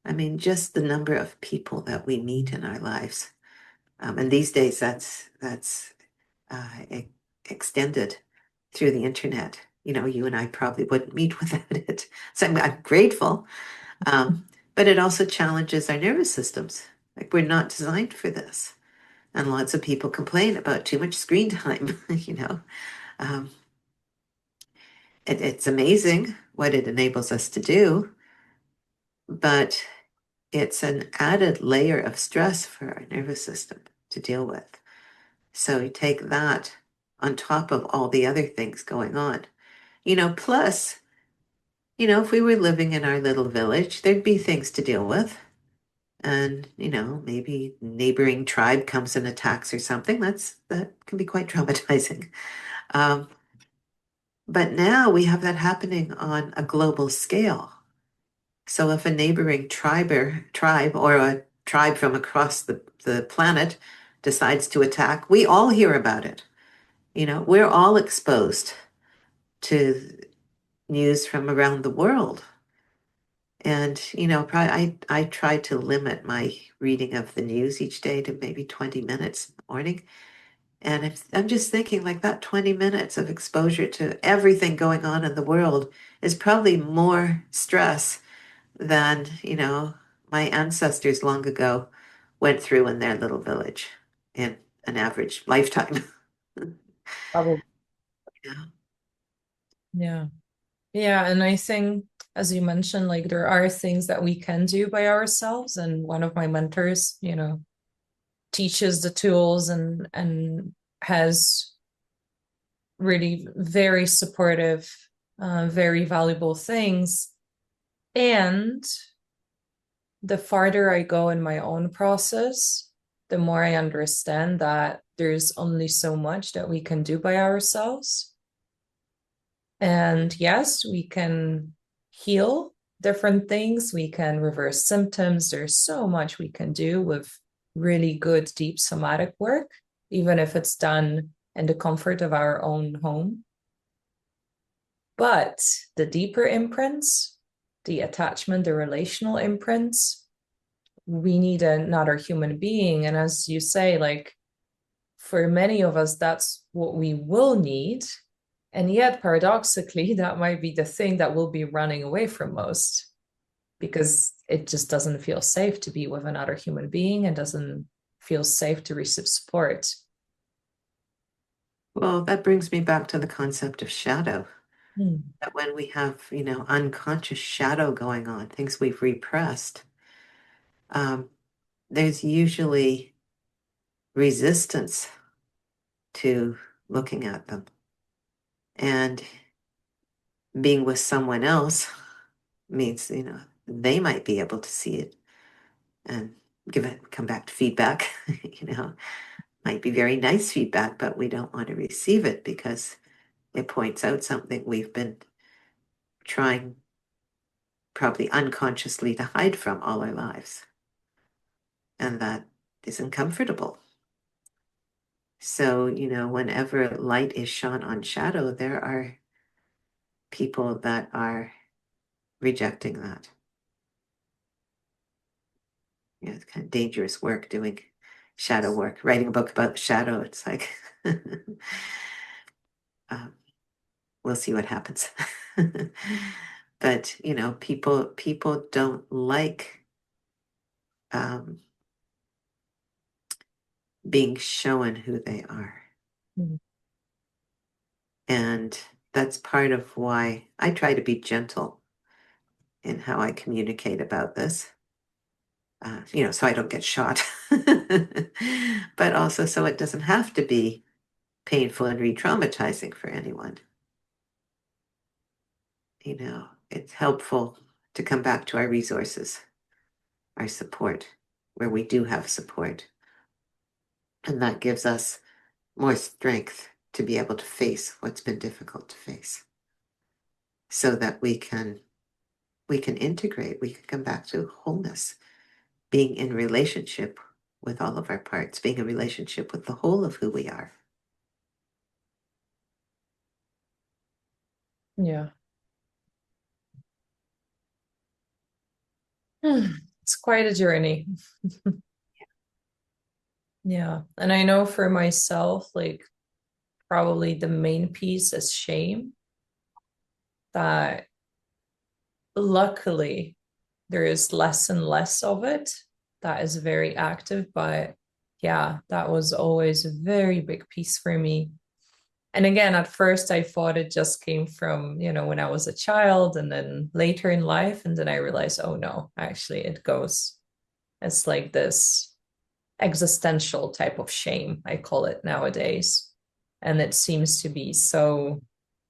Speaker 2: I mean, just the number of people that we meet in our lives. And these days, that's extended through the internet. You and I probably wouldn't meet without it. So I'm grateful. But it also challenges our nervous systems. Like we're not designed for this. And lots of people complain about too much screen time, Um, it's amazing what it enables us to do, but it's an added layer of stress for our nervous system to deal with. So you take that on top of all the other things going on. Plus, if we were living in our little village, there'd be things to deal with. And, maybe neighboring tribe comes and attacks or something. That can be quite traumatizing. Um, but now we have that happening on a global scale. So if a neighboring tribe or a tribe from across the planet decides to attack, we all hear about it. We're all exposed to news from around the world. And, probably I try to limit my reading of the news each day to maybe 20 minutes in the morning. And I'm just thinking like that 20 minutes of exposure to everything going on in the world is probably more stress than, my ancestors long ago went through in their little village in an average lifetime.
Speaker 1: Probably.
Speaker 2: Yeah.
Speaker 1: Yeah. Yeah. And I think, as you mentioned, like there are things that we can do by ourselves. And one of my mentors, teaches the tools and has really very supportive, very valuable things. And the farther I go in my own process, the more I understand that there's only so much that we can do by ourselves. And yes, we can heal different things, we can reverse symptoms. There's so much we can do with really good, deep somatic work, even if it's done in the comfort of our own home. But the deeper imprints, the attachment, the relational imprints, we need another human being. And as you say, like for many of us, that's what we will need. And yet, paradoxically, that might be the thing that we'll be running away from most because it just doesn't feel safe to be with another human being and doesn't feel safe to receive support.
Speaker 2: Well, that brings me back to the concept of shadow.
Speaker 1: Hmm.
Speaker 2: That when we have, unconscious shadow going on, things we've repressed, um, there's usually resistance to looking at them. And being with someone else means, they might be able to see it and come back to feedback, might be very nice feedback, but we don't want to receive it because it points out something we've been trying probably unconsciously to hide from all our lives. And that isn't comfortable. So, whenever light is shone on shadow, there are people that are rejecting that. It's kind of dangerous work doing shadow work, writing a book about shadow. It's like, um, we'll see what happens. But, people don't like being shown who they are.
Speaker 1: Hmm.
Speaker 2: And that's part of why I try to be gentle in how I communicate about this. So I don't get shot, but also so it doesn't have to be painful and re-traumatizing for anyone. It's helpful to come back to our resources, our support, where we do have support. And that gives us more strength to be able to face what's been difficult to face. so that we can integrate, we can come back to wholeness, being in relationship with all of our parts, being in relationship with the whole of who we are.
Speaker 1: Yeah. It's quite a journey. Yeah. And I know for myself, like probably the main piece is shame, that luckily there is less and less of it. That is very active, but yeah, that was always a very big piece for me. And again, at first I thought it just came from, when I was a child and then later in life. And then I realized, oh no, actually it goes. It's like this existential type of shame, I call it nowadays. And it seems to be so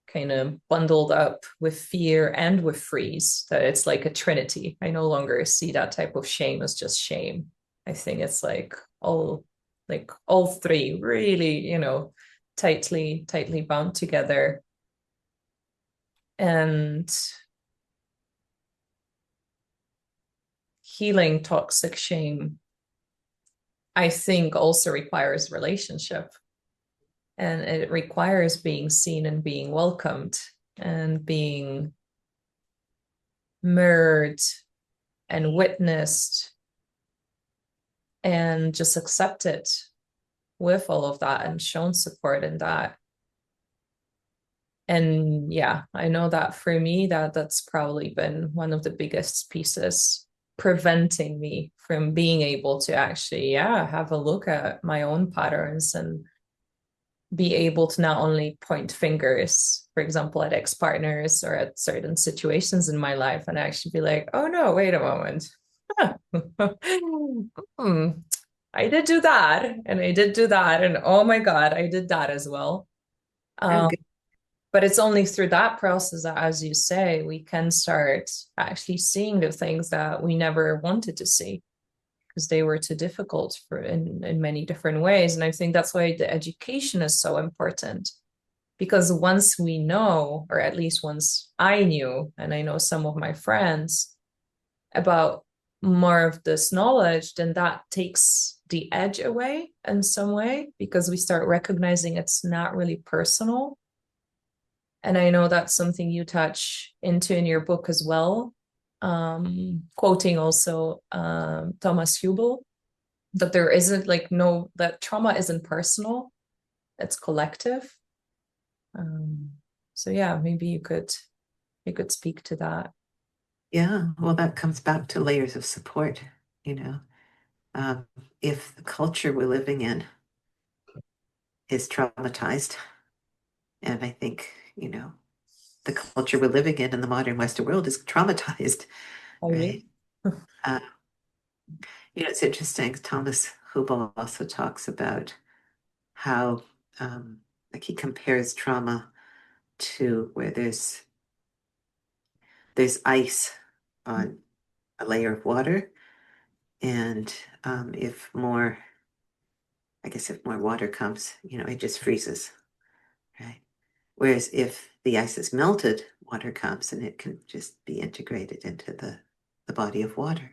Speaker 1: kind of bundled up with fear and with freeze that it's like a trinity. I no longer see that type of shame as just shame. I think it's like all three really, tightly bound together. And healing toxic shame, I think, also requires relationship. And it requires being seen and being welcomed and being mirrored and witnessed and just accepted with all of that and shown support in that. And yeah, I know that for me, that's probably been one of the biggest pieces preventing me from being able to actually, have a look at my own patterns and be able to not only point fingers, for example, at ex-partners or at certain situations in my life and actually be like, oh no, wait a moment. I did do that and I did do that. And oh my God, I did that as well.
Speaker 2: Oh,
Speaker 1: Um,
Speaker 2: good.
Speaker 1: but it's only through that process that, as you say, we can start actually seeing the things that we never wanted to see because they were too difficult in many different ways. And I think that's why the education is so important. Because once we know, or at least once I knew, and I know some of my friends about more of this knowledge, then that takes the edge away in some way because we start recognizing it's not really personal. And I know that's something you touch into in your book as well, quoting also Thomas Hubel, that there isn't that trauma isn't personal, it's collective. So yeah, maybe you could speak to that.
Speaker 2: Yeah, well, that comes back to layers of support, you know. If the culture we're living in is traumatized, and I think, the culture we're living in the modern Western world is traumatized,
Speaker 1: Oh,
Speaker 2: right?
Speaker 1: really?
Speaker 2: Uh, it's interesting. Thomas Hubel also talks about how, like, he compares trauma to where there's ice on a layer of water, and if more water comes, it just freezes, right? Whereas if the ice is melted, water comes and it can just be integrated into the body of water.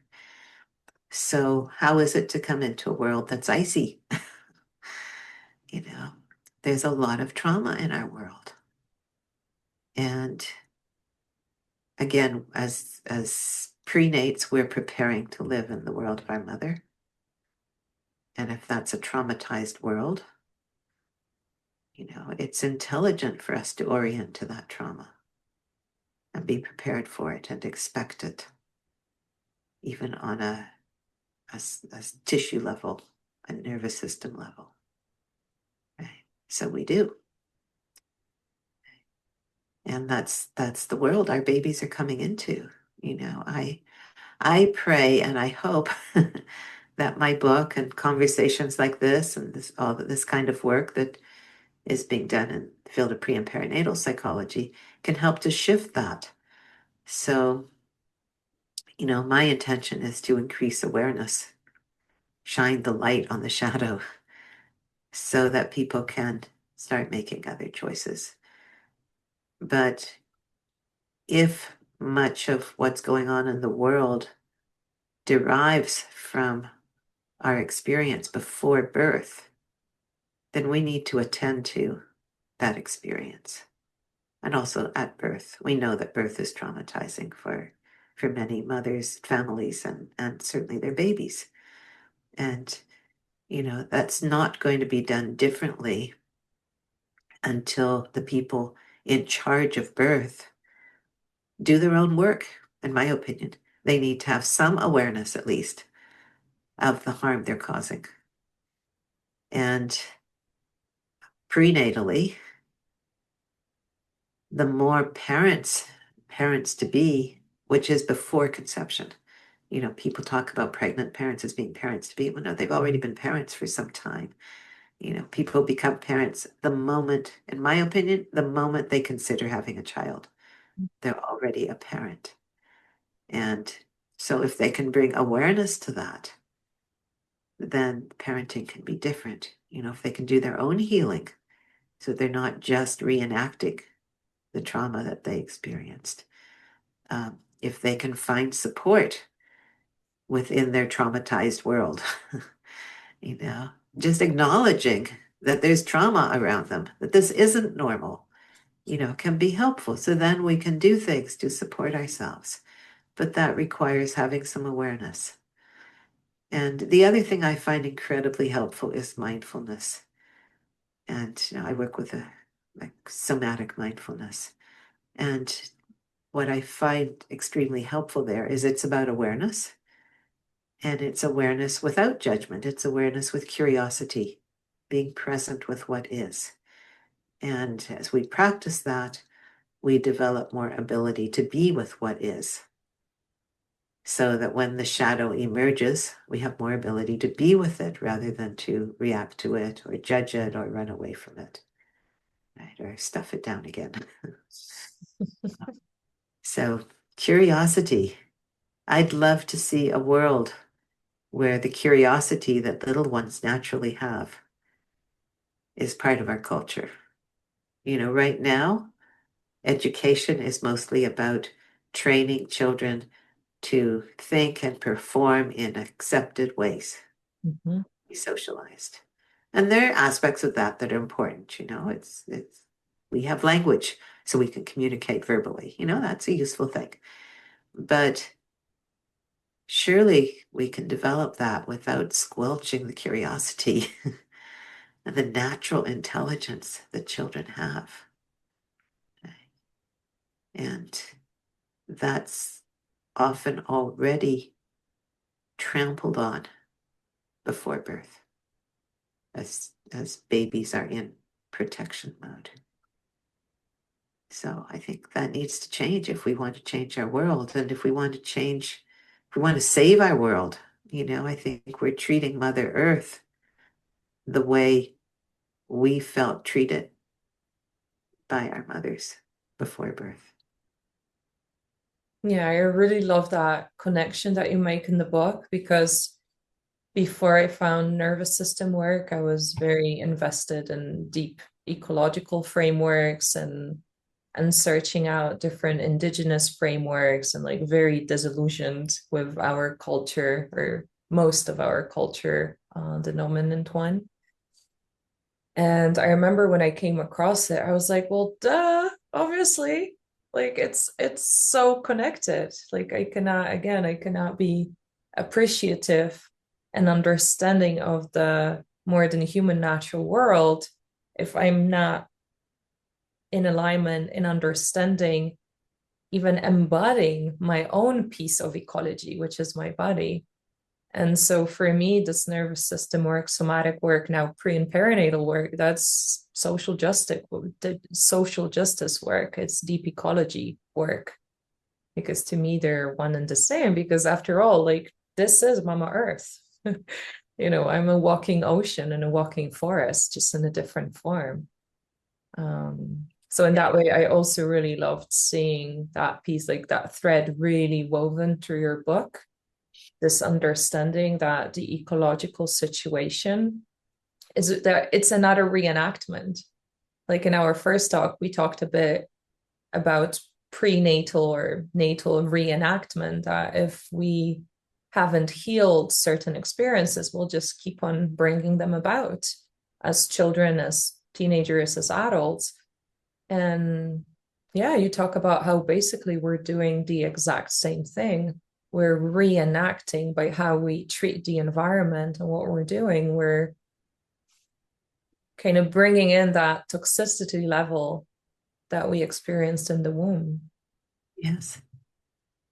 Speaker 2: So how is it to come into a world that's icy? You know, there's a lot of trauma in our world. And again, as prenates, we're preparing to live in the world of our mother. And if that's a traumatized world, it's intelligent for us to orient to that trauma and be prepared for it and expect it, even on a tissue level, a nervous system level. Right? So we do. And that's the world our babies are coming into. I pray and I hope that my book and conversations like this and this kind of work that is being done in the field of pre and perinatal psychology can help to shift that. So, my intention is to increase awareness, shine the light on the shadow so that people can start making other choices. But if much of what's going on in the world derives from our experience before birth, then we need to attend to that experience. And also at birth. We know that birth is traumatizing for many mothers, families, and certainly their babies. And, that's not going to be done differently until the people in charge of birth do their own work, in my opinion. They need to have some awareness, at least, of the harm they're causing. And prenatally, the more parents to be, which is before conception. People talk about pregnant parents as being parents to be. Well, no, they've already been parents for some time. People become parents the moment, in my opinion, the moment they consider having a child. They're already a parent. And so if they can bring awareness to that, then parenting can be different. If they can do their own healing, so they're not just reenacting the trauma that they experienced. If they can find support within their traumatized world, just acknowledging that there's trauma around them, that this isn't normal, can be helpful. So then we can do things to support ourselves. But that requires having some awareness. And the other thing I find incredibly helpful is mindfulness. And I work with somatic mindfulness. And what I find extremely helpful there is it's about awareness. And it's awareness without judgment. It's awareness with curiosity, being present with what is. And as we practice that, we develop more ability to be with what is. So that when the shadow emerges, we have more ability to be with it rather than to react to it or judge it or run away from it, right? Or stuff it down again. So curiosity. I'd love to see a world where the curiosity that little ones naturally have is part of our culture. Right now, education is mostly about training children to think and perform in accepted ways, be socialized. And there are aspects of that are important. It's we have language so we can communicate verbally. That's a useful thing. But surely we can develop that without squelching the curiosity and the natural intelligence that children have. And that's often already trampled on before birth as babies are in protection mode. So I think that needs to change if we want to change our world. And if we want to save our world, I think we're treating Mother Earth the way we felt treated by our mothers before birth.
Speaker 1: Yeah, I really love that connection that you make in the book, because before I found nervous system work, I was very invested in deep ecological frameworks and searching out different indigenous frameworks, and very disillusioned with our culture, or most of our culture, the dominant one. And I remember when I came across it, I was like, well, duh, obviously, it's so connected. I cannot be appreciative and understanding of the more than human natural world if I'm not in alignment, in understanding, even embodying my own piece of ecology, which is my body. And so for me, this nervous system work, somatic work, now pre and perinatal work, that's social justice work. It's deep ecology work, because to me they're one and the same, because after all, this is Mama Earth. I'm a walking ocean and a walking forest, just in a different form. So in that way, I also really loved seeing that piece, that thread really woven through your book, this understanding that the ecological situation is that it's another reenactment. In our first talk, we talked a bit about prenatal or natal reenactment, that if we haven't healed certain experiences, we'll just keep on bringing them about as children, as teenagers, as adults. And yeah, you talk about how basically we're doing the exact same thing. We're reenacting by how we treat the environment and what we're doing. We're kind of bringing in that toxicity level that we experienced in the womb.
Speaker 2: Yes.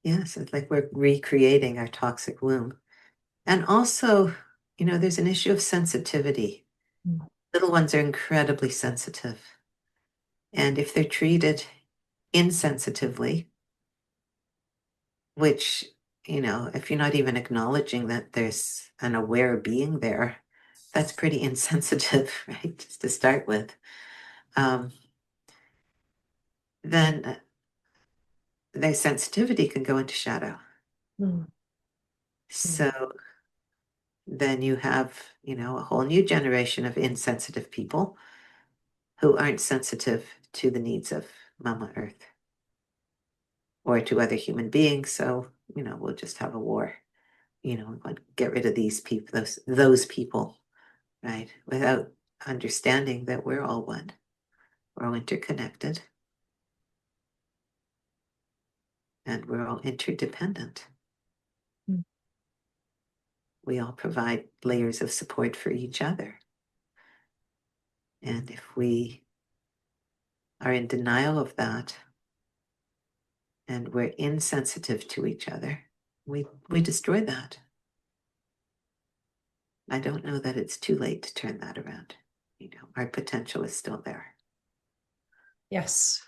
Speaker 2: Yes, it's like we're recreating our toxic womb. And also, there's an issue of sensitivity.
Speaker 1: Mm.
Speaker 2: Little ones are incredibly sensitive. And if they're treated insensitively, which, if you're not even acknowledging that there's an aware being there, that's pretty insensitive, right? Just to start with. Then their sensitivity can go into shadow.
Speaker 1: Mm.
Speaker 2: So then you have, a whole new generation of insensitive people who aren't sensitive to the needs of Mama Earth or to other human beings. So, we'll just have a war, get rid of these people, those people, right? Without understanding that we're all one, we're all interconnected, and we're all interdependent.
Speaker 1: Mm.
Speaker 2: We all provide layers of support for each other. And if we are in denial of that and we're insensitive to each other, we destroy that. I don't know that it's too late to turn that around. Our potential is still there.
Speaker 1: Yes.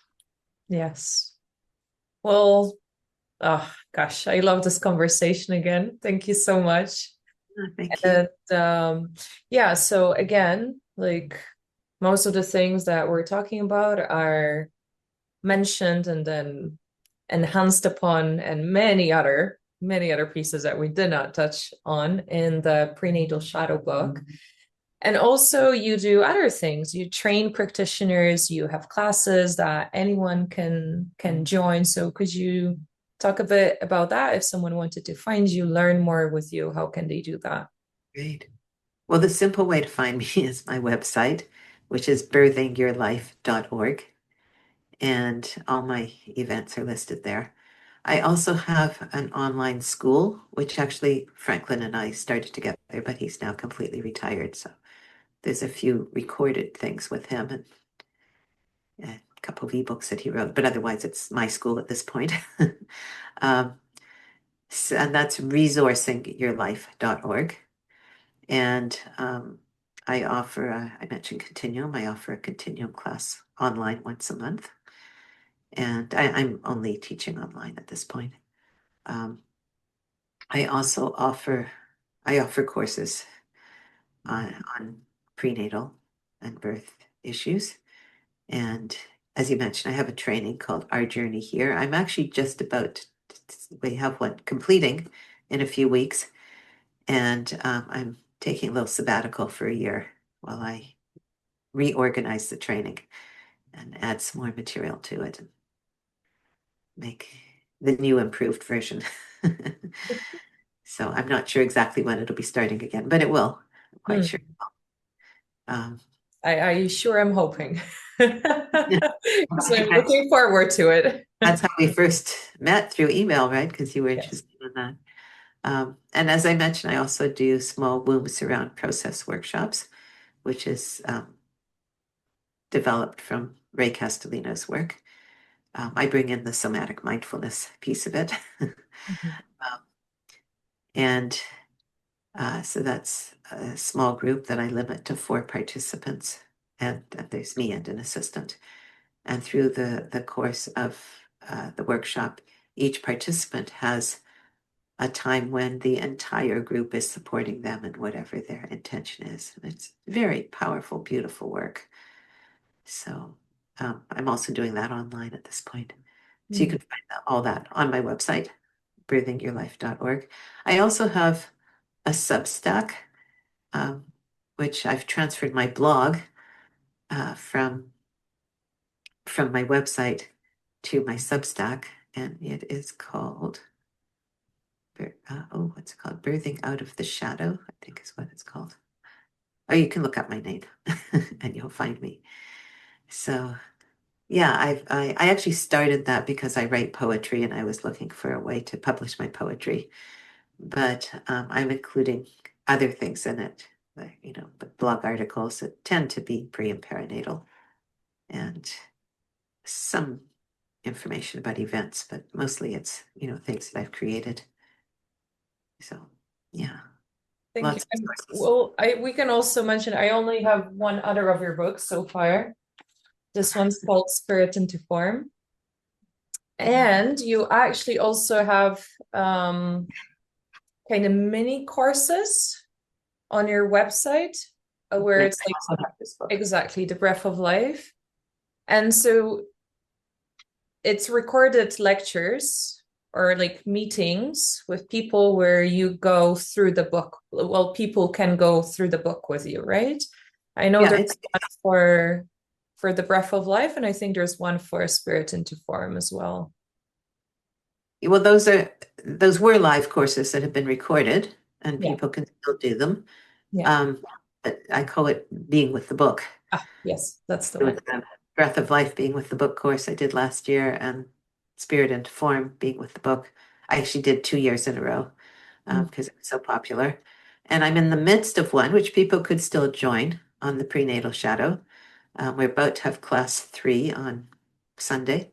Speaker 1: Yes. Well, oh gosh, I love this conversation again. Thank you so much.
Speaker 2: Thank you.
Speaker 1: And yeah, so again, like most of the things that we're talking about are mentioned and then enhanced upon, and many other pieces that we did not touch on in the prenatal shadow book. And also you do other things. You train practitioners, you have classes that anyone can join. So could you talk a bit about that? If someone wanted to find you, learn more with you, how can they do that?
Speaker 2: Great. Well, the simple way to find me is my website, which is birthingyourlife.org. And all my events are listed there. I also have an online school, which actually Franklin and I started together, but he's now completely retired. So there's a few recorded things with him and a couple of ebooks that he wrote, but otherwise it's my school at this point. And that's resourcingyourlife.org. And I offer, I mentioned Continuum, I offer a Continuum class online once a month. And I'm only teaching online at this point. I also offer courses on prenatal and birth issues. And as you mentioned, I have a training called Our Journey Here. I'm actually just about we have one completing in a few weeks. And I'm taking a little sabbatical for a year while I reorganize the training and add some more material to it and make the new improved version. So I'm not sure exactly when it'll be starting again, but it will. I'm quite sure.
Speaker 1: I sure am hoping.
Speaker 2: Yeah,
Speaker 1: So I'm looking forward to it.
Speaker 2: that's how we first met, through email, right? Because you were
Speaker 1: Yes.
Speaker 2: interested in that. And as I mentioned, I also do small womb surround process workshops, which is developed from Ray Castellino's work. I bring in the somatic mindfulness piece of it.
Speaker 1: Mhm.
Speaker 2: And so that's a small group that I limit to 4 participants. And there's me and an assistant. And through the course of the workshop, each participant has a time when the entire group is supporting them in whatever their intention is. And it's very powerful, beautiful work. So I'm also doing that online at this point. So you can find all that on my website, birthingyourlife.org. I also have a Substack, which I've transferred my blog from my website to my Substack, and it is called, what's it called? Birthing Out of the Shadow, I think is what it's called. Oh, you can look up my name and you'll find me. So yeah, I actually started that because I write poetry and I was looking for a way to publish my poetry. But I'm including other things in it, like, but blog articles that tend to be pre and perinatal, and some information about events, but mostly it's, things that I've created. So yeah,
Speaker 1: Thank you.
Speaker 2: lots of
Speaker 1: And
Speaker 2: sources.
Speaker 1: well, we can also mention I only have one other of your books so far. This one's called Spirit into Form. And you actually also have kind of mini courses on your website where
Speaker 2: Yes,
Speaker 1: it's
Speaker 2: I
Speaker 1: like
Speaker 2: also have this book.
Speaker 1: exactly the breath of life. And so it's recorded lectures or like meetings with people where you go through the book. Well, people can go through the book with you, right? I know
Speaker 2: Yeah,
Speaker 1: there's one for the breath of life, and I think there's one for Spirit into Form as well.
Speaker 2: well, those were live courses that have been recorded, and
Speaker 1: Yeah.
Speaker 2: people can still do them.
Speaker 1: Yeah.
Speaker 2: But I call it being with the book.
Speaker 1: Yes, that's the
Speaker 2: It
Speaker 1: one.
Speaker 2: was the Breath of Life being with the book course I did last year, and Spirit into Form being with the book. I actually did 2 years in a row because it was so popular. And I'm in the midst of one, which people could still join, on the prenatal shadow. We're about to have class 3 on Sunday.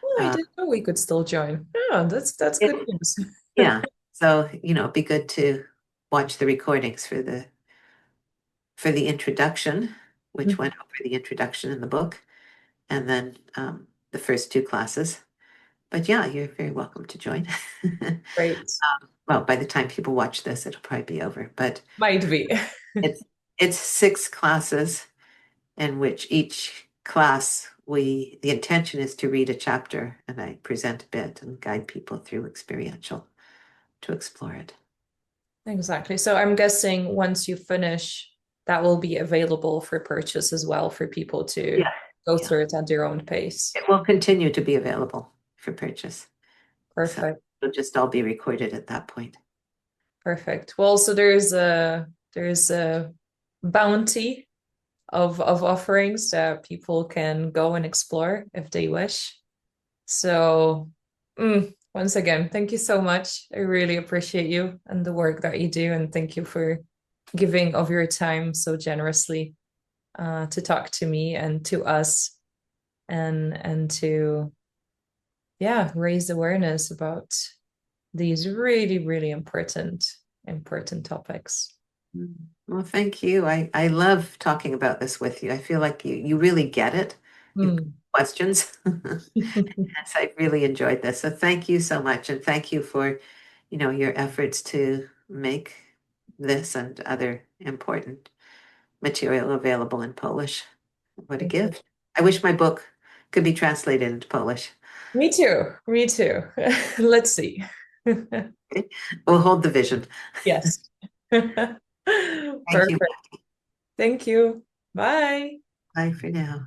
Speaker 1: Oh, I
Speaker 2: Uh,
Speaker 1: didn't know we could still join. Oh, that's
Speaker 2: it,
Speaker 1: good news.
Speaker 2: yeah, so it'd be good to watch the recordings for the introduction, which went over the introduction in the book, and then the first 2 classes. But yeah, you're very welcome to join.
Speaker 1: Great.
Speaker 2: Well, by the time people watch this, it'll probably be over. But
Speaker 1: Might be.
Speaker 2: it's 6 classes, in which each class the intention is to read a chapter, and I present a bit and guide people through experiential to explore it.
Speaker 1: Exactly. So I'm guessing once you finish, that will be available for purchase as well for people to
Speaker 2: Yeah,
Speaker 1: go
Speaker 2: yeah.
Speaker 1: through it at their own pace.
Speaker 2: It will continue to be available for purchase. So
Speaker 1: Perfect.
Speaker 2: it'll just all be recorded at that point.
Speaker 1: Perfect. Well, so there's a bounty of offerings that people can go and explore if they wish. So, once again, thank you so much. I really appreciate you and the work that you do, and thank you for giving of your time so generously to talk to me and to us, and to raise awareness about these really, really important topics.
Speaker 2: Well, thank you. I love talking about this with you. I feel like you really get it. You've got
Speaker 1: Mm.
Speaker 2: questions. Yes, I really enjoyed this. So thank you so much. And thank you for, your efforts to make this and other important material available in Polish. What a
Speaker 1: Thank you.
Speaker 2: gift. I wish my book could be translated into Polish.
Speaker 1: Me too. Me too. Let's see.
Speaker 2: Okay? We'll hold the vision.
Speaker 1: Yes.
Speaker 2: Thank you.
Speaker 1: Perfect. Thank you. Bye.
Speaker 2: Bye for now.